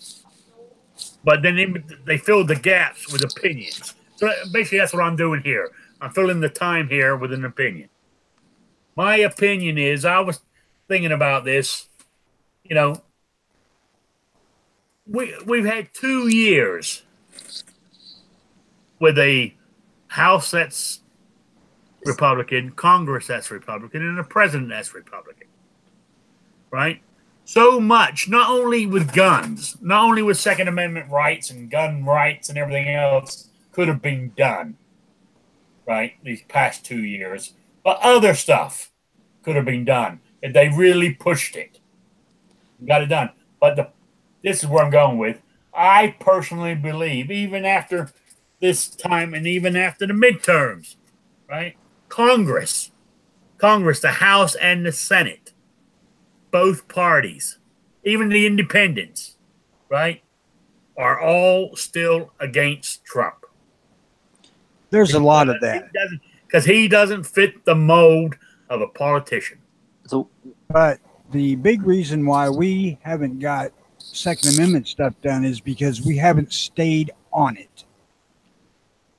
Speaker 1: but then they fill the gaps with opinions. So basically, that's what I'm doing here. I'm filling the time here with an opinion. My opinion is, I was thinking about this. We've had 2 years with a House that's Republican, Congress that's Republican, and a president that's Republican. Right? So much, not only with guns, not only with Second Amendment rights and gun rights and everything else could have been done, right, these past 2 years, but other stuff could have been done if they really pushed it. Got it done. But this is where I'm going with. I personally believe, even after this time and even after the midterms, right, Congress, the House and the Senate, both parties, even the independents, right, are all still against Trump.
Speaker 4: There's a lot of that.
Speaker 1: Because he doesn't fit the mold of a politician.
Speaker 4: But the big reason why we haven't got Second Amendment stuff done is because we haven't stayed on it.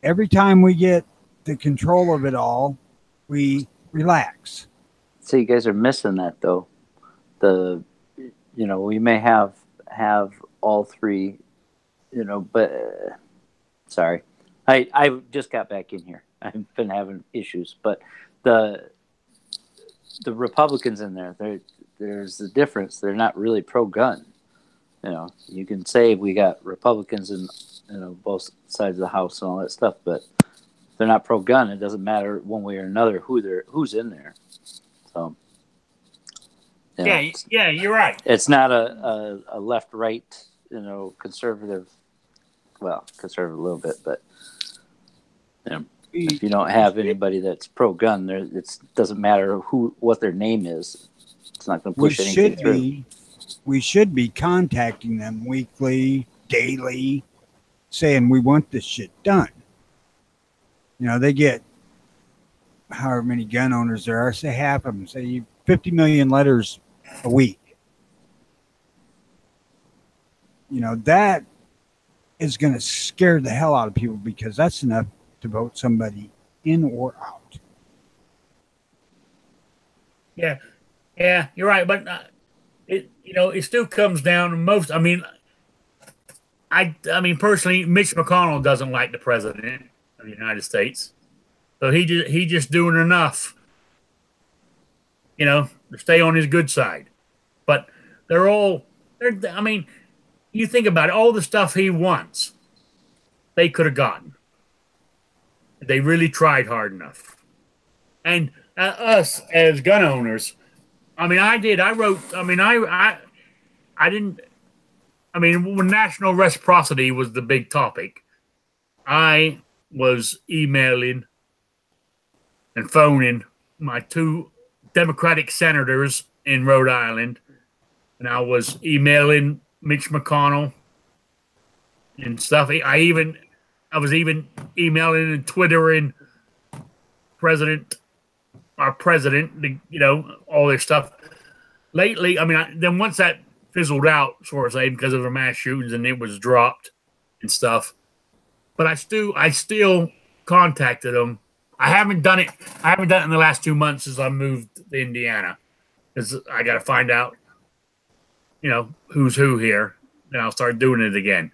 Speaker 4: Every time we get the control of it all, we relax.
Speaker 3: So you guys are missing that though. We may have all three, but sorry. I just got back in here. I've been having issues, but the Republicans in there, there's the difference. They're not really pro-gun. You can say we got Republicans in both sides of the house and all that stuff, but they're not pro-gun. It doesn't matter one way or another who's in there. So
Speaker 1: yeah, you're right.
Speaker 3: It's not a left-right, conservative. Well, conservative a little bit, but if you don't have anybody that's pro-gun, it doesn't matter what their name is. It's not going to push anything through.
Speaker 4: We should be contacting them weekly, daily, saying we want this shit done. You know, they get however many gun owners there are, say half of them, say 50 million letters a week. You know, that is going to scare the hell out of people because that's enough to vote somebody in or out.
Speaker 1: Yeah, yeah, you're right. But it still comes down to most. I mean, personally, Mitch McConnell doesn't like the president of the United States, so he just doing enough, to stay on his good side. But I mean, you think about it, all the stuff he wants, they could have gotten. They really tried hard enough. And us as gun owners, I mean, I did. I wrote. I mean, I didn't. I mean, when national reciprocity was the big topic, I was emailing and phoning my 2 Democratic senators in Rhode Island, and I was emailing Mitch McConnell and stuff. I was even emailing and twittering our president, all this stuff. Lately, I mean, then once that fizzled out, sort of say, because of the mass shootings, and it was dropped and stuff. But I still contacted them. I haven't done it in the last 2 months since I moved to Indiana, because I got to find out, who's who here. Then I'll start doing it again.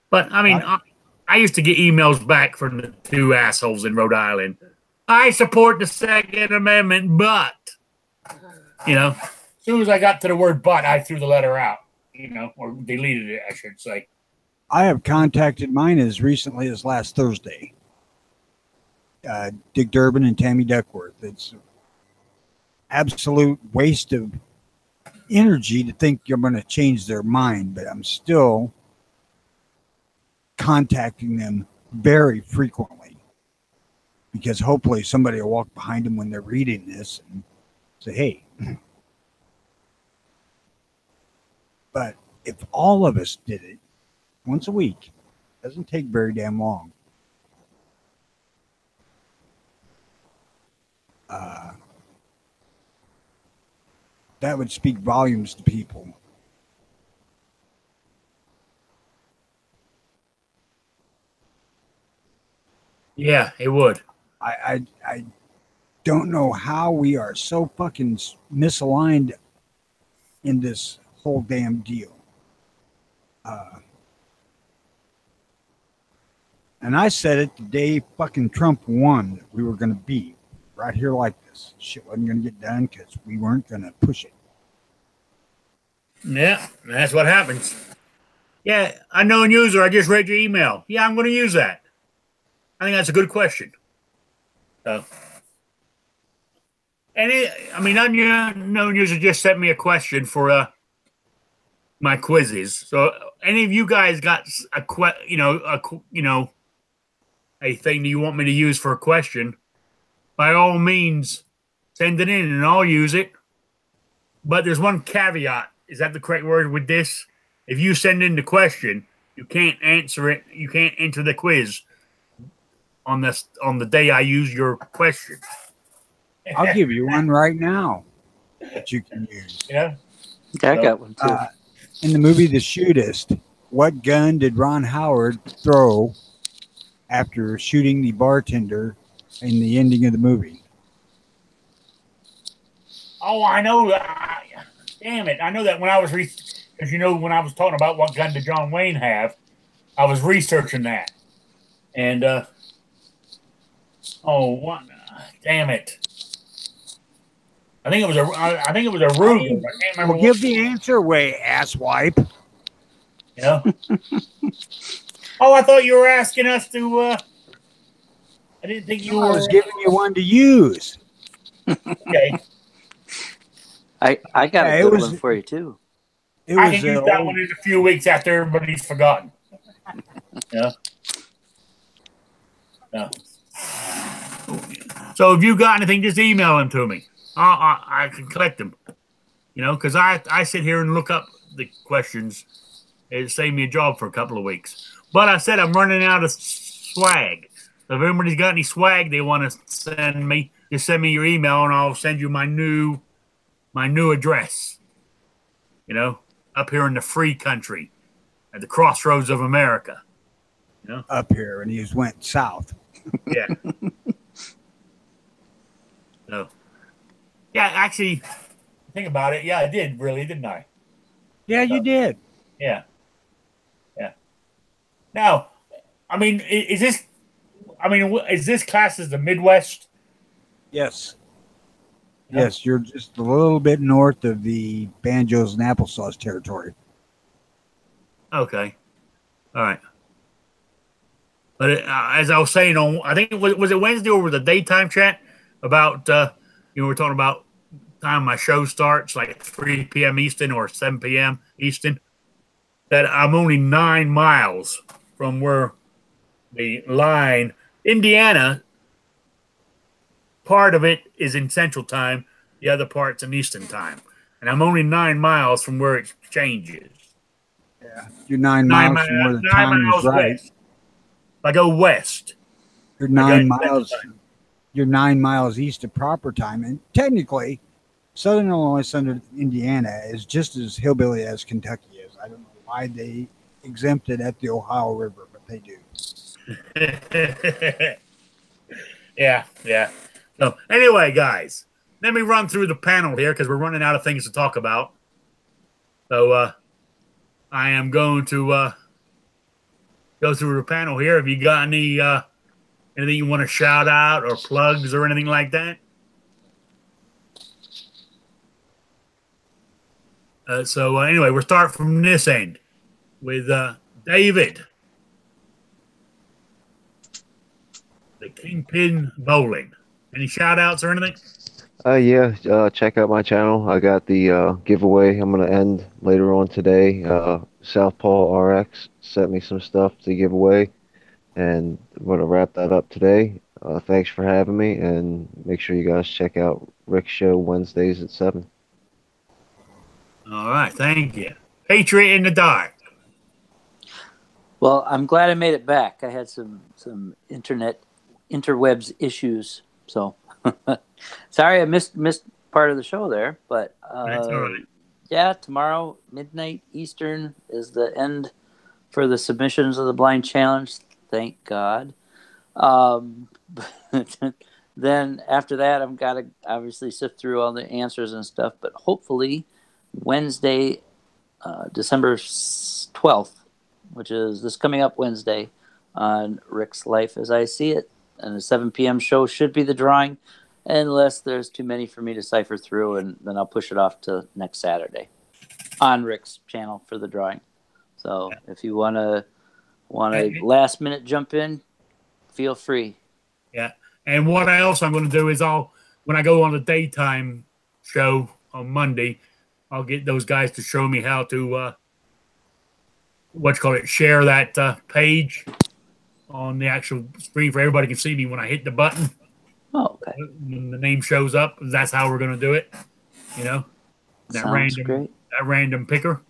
Speaker 1: But I mean, I used to get emails back from the 2 assholes in Rhode Island. I support the Second Amendment, but as soon as I got to the word "but," I threw the letter out, or deleted it, I should say.
Speaker 4: I have contacted mine as recently as last Thursday. Dick Durbin and Tammy Duckworth. It's absolute waste of energy to think you're going to change their mind, but I'm still contacting them very frequently because hopefully somebody will walk behind them when they're reading this and say, hey. But if all of us did it once a week, it doesn't take very damn long. That would speak volumes to people.
Speaker 1: Yeah, it would.
Speaker 4: I don't know how we are so fucking misaligned in this whole damn deal. And I said it the day fucking Trump won that we were going to be right here like this. Shit wasn't going to get done because we weren't going to push it.
Speaker 1: Yeah, that's what happens. Yeah, unknown user, I just read your email. Yeah, I'm going to use that. I think that's a good question. Unknown user just sent me a question for my quizzes. So, any of you guys got a thing that you want me to use for a question? By all means, send it in and I'll use it. But there's one caveat. Is that the correct word with this? If you send in the question, you can't answer it. You can't enter the quiz on the day I use your question.
Speaker 4: I'll give you one right now that you can use.
Speaker 1: Yeah,
Speaker 3: I got one too.
Speaker 4: In the movie The Shootist, what gun did Ron Howard throw after shooting the bartender in the ending of the movie?
Speaker 1: Oh, I know. Damn it. I know that when I was because when I was talking about what gun did John Wayne have, I was researching that. And, damn it. I think it was a Ruger. I can't remember.
Speaker 4: Well, give the answer away, asswipe.
Speaker 1: Oh, I thought you were asking us to. I didn't think you were.
Speaker 4: I was giving you one to use.
Speaker 1: Okay.
Speaker 3: I got a good one for you too.
Speaker 1: I can use that one in a few weeks after everybody's forgotten. Yeah. So if you got anything, just email them to me. I can collect them. Because I sit here and look up the questions. It saved me a job for a couple of weeks. But I said I'm running out of swag. So if anybody's got any swag they want to send me, just send me your email and I'll send you my new address. You know, up here in the free country, at the crossroads of America. You know,
Speaker 4: Up here, and he just went south.
Speaker 1: yeah. So, yeah, actually, think about it. Yeah, I did really, didn't I?
Speaker 4: Yeah, you did.
Speaker 1: Yeah. Yeah. Now, I mean, is this class as the Midwest?
Speaker 4: Yes.
Speaker 1: Yeah.
Speaker 4: Yes, you're just a little bit north of the banjos and applesauce territory.
Speaker 1: Okay. All right. But as I was saying I think it was it Wednesday over the daytime chat about, we're talking about time my show starts, like 3 p.m. Eastern or 7 p.m. Eastern, that I'm only 9 miles from where the line, Indiana, part of it is in Central Time, the other part's in Eastern Time. And I'm only 9 miles from where it changes.
Speaker 4: Yeah. You're 9 miles from where the
Speaker 1: 9
Speaker 4: time is
Speaker 1: miles
Speaker 4: right.
Speaker 1: west. If I go west,
Speaker 4: You're
Speaker 1: I
Speaker 4: 9
Speaker 1: go Central
Speaker 4: miles.
Speaker 1: Time.
Speaker 4: You're 9 miles east of proper time, and technically, Southern Illinois, Southern Indiana is just as hillbilly as Kentucky is. I don't know why they exempt it at the Ohio River, but they do.
Speaker 1: Yeah. So anyway, guys, let me run through the panel here because we're running out of things to talk about. So I am going to go through the panel here. Have you got any anything you want to shout out or plugs or anything like that? So anyway, we'll start from this end with David, the Kingpin Bowling. Any shout outs or anything?
Speaker 5: Check out my channel. I got the giveaway I'm gonna end later on today. Southpaw RX sent me some stuff to give away, and I'm gonna wrap that up today. Thanks for having me, and make sure you guys check out Rick's show Wednesdays at 7.
Speaker 1: All right, thank you. Patriot in the Dark.
Speaker 3: Well, I'm glad I made it back. I had some interwebs issues, so sorry I missed part of the show there. But
Speaker 1: That's all right.
Speaker 3: yeah, tomorrow midnight Eastern is the end for the submissions of the blind challenge. Thank God. Then after that, I've got to obviously sift through all the answers and stuff. But hopefully Wednesday, December 12th, which is this coming up Wednesday on Rick's Life as I See It, and the 7 p.m. show should be the drawing, unless there's too many for me to cipher through, and then I'll push it off to next Saturday on Rick's channel for the drawing. So if you want to last minute jump in, feel free.
Speaker 1: Yeah. And what else I'm going to do is when I go on the daytime show on Monday, I'll get those guys to show me how to share that page on the actual screen for everybody can see me when I hit the button.
Speaker 3: Oh, okay.
Speaker 1: When the name shows up, that's how we're going to do it. You know,
Speaker 3: Sounds great.
Speaker 1: That random picker.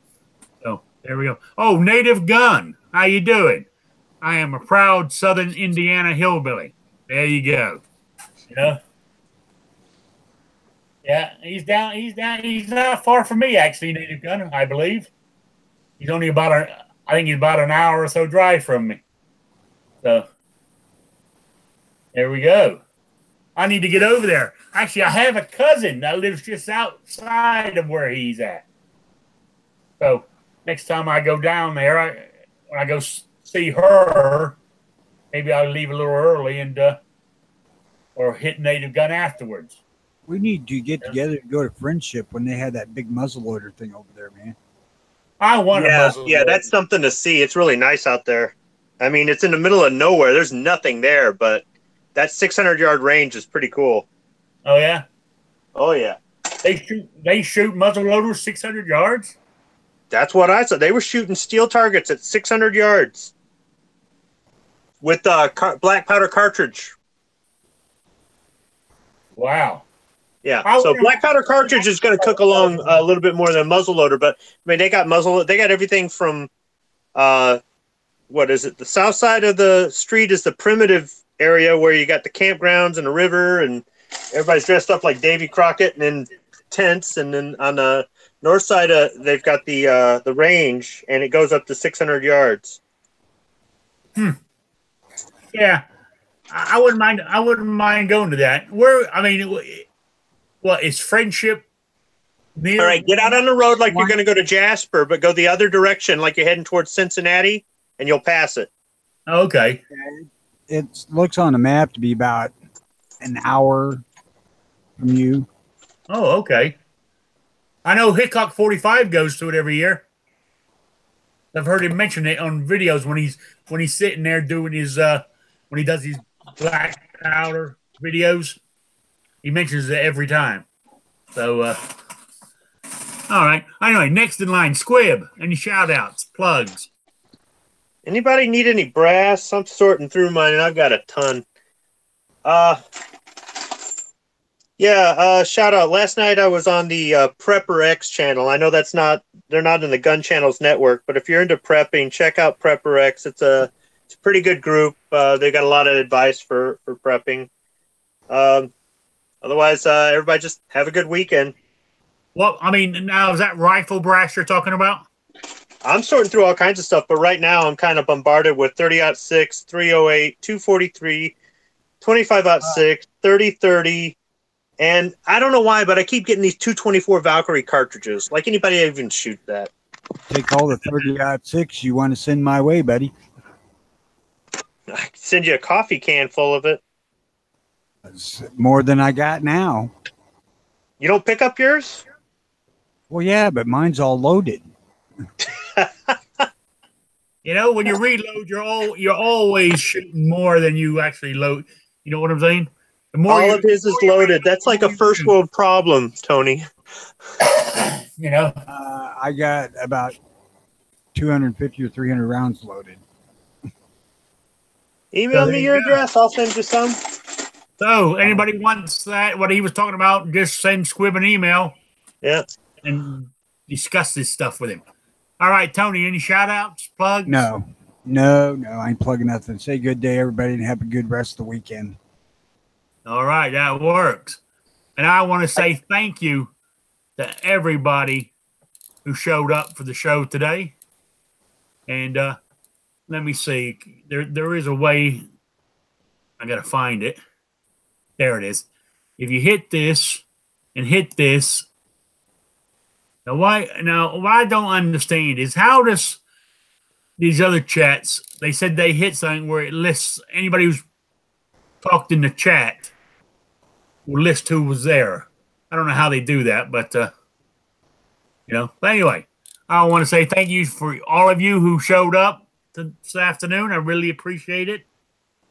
Speaker 1: So there we go. Oh, Native Gun, how you doing? I am a proud Southern Indiana hillbilly. There you go. You know? Yeah, he's down. He's not far from me, actually, Native Gun, I believe. He's only about an hour or so drive from me. So there we go. I need to get over there. Actually, I have a cousin that lives just outside of where he's at. So next time I go down there, when I go see her, maybe I'll leave a little early and or hit Native Gun afterwards.
Speaker 4: We need to get together to go to Friendship when they had that big muzzleloader thing over there, man.
Speaker 1: I want a muzzleloader.
Speaker 6: Yeah, that's something to see. It's really nice out there. I mean, it's in the middle of nowhere. There's nothing there, but that 600-yard range is pretty cool.
Speaker 1: Oh yeah.
Speaker 6: Oh yeah.
Speaker 1: They shoot muzzleloaders 600 yards.
Speaker 6: That's what I saw. They were shooting steel targets at 600 yards with black powder cartridge.
Speaker 1: Wow.
Speaker 6: Yeah. So black powder cartridge is going to cook along a little bit more than a muzzleloader, but I mean they got everything from what is it? The south side of the street is the primitive area where you got the campgrounds and a river, and everybody's dressed up like Davy Crockett and in tents. And then on the north side, they've got the range, and it goes up to 600 yards.
Speaker 1: Yeah, I wouldn't mind. I wouldn't mind going to that. Where I mean, what is Friendship?
Speaker 6: All right, get out on the road like you're going to go to Jasper, but go the other direction, like you're heading towards Cincinnati, and you'll pass it.
Speaker 1: Okay.
Speaker 4: It looks on the map to be about an hour from you.
Speaker 1: Oh, okay. I know Hickok 45 goes to it every year. I've heard him mention it on videos when he's sitting there doing his when he does these black powder videos. He mentions it every time. So all right. Anyway, next in line, Squib. Any shout outs, plugs?
Speaker 6: Anybody need any brass? I'm sorting through mine, and I've got a ton. Shout out. Last night I was on the Prepper X channel. I know they're not in the Gun Channels network, but if you're into prepping, check out Prepper X. It's a pretty good group. They got a lot of advice for prepping. Otherwise, everybody just have a good weekend.
Speaker 1: Well, I mean, now is that rifle brass you're talking about?
Speaker 6: I'm sorting through all kinds of stuff, but right now I'm kind of bombarded with 30-06, 308, 243, 25-06, 30-30, and I don't know why, but I keep getting these 224 Valkyrie cartridges. Like anybody even shoot that?
Speaker 4: Take all the 30-06 you want to send my way, buddy.
Speaker 6: I can send you a coffee can full of it.
Speaker 4: That's more than I got now.
Speaker 6: You don't pick up yours?
Speaker 4: Well, yeah, but mine's all loaded.
Speaker 1: You know, when you reload, you're always shooting more than you actually load. You know what I'm saying? The more
Speaker 6: all of his is loaded. That's like a first world problem, Tony.
Speaker 1: You know,
Speaker 4: I got about 250 or 300 rounds loaded.
Speaker 6: Email me your address. I'll send you some.
Speaker 1: So, anybody wants that, what he was talking about, just send Squib an email.
Speaker 6: Yeah.
Speaker 1: And discuss this stuff with him. All right, Tony, any shout outs, plugs?
Speaker 4: No, I ain't plugging nothing. Say good day, everybody, and have a good rest of the weekend.
Speaker 1: All right, that works. And I want to say thank you to everybody who showed up for the show today. And let me see. There is a way. I got to find it. There it is. If you hit this and hit this. Now, what I don't understand is how does these other chats, they said they hit something where it lists anybody who's talked in the chat will list who was there. I don't know how they do that, but, But anyway, I want to say thank you for all of you who showed up this afternoon. I really appreciate it.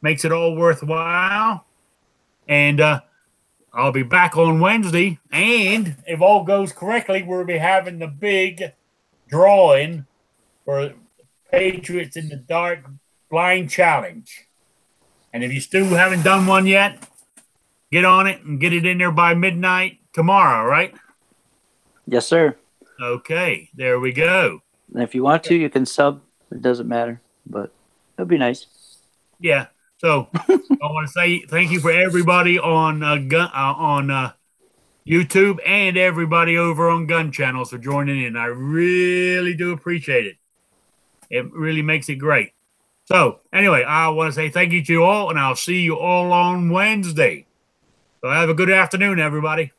Speaker 1: Makes it all worthwhile. And I'll be back on Wednesday. And if all goes correctly, we'll be having the big drawing for Patriots in the Dark Blind Challenge. And if you still haven't done one yet, get on it and get it in there by midnight tomorrow, right?
Speaker 3: Yes, sir.
Speaker 1: Okay, there we go.
Speaker 3: And if you want to, you can sub. It doesn't matter, but it'd be nice.
Speaker 1: Yeah. So I want to say thank you for everybody on YouTube and everybody over on Gun Channels for joining in. I really do appreciate it. It really makes it great. So anyway, I want to say thank you to you all, and I'll see you all on Wednesday. So have a good afternoon, everybody.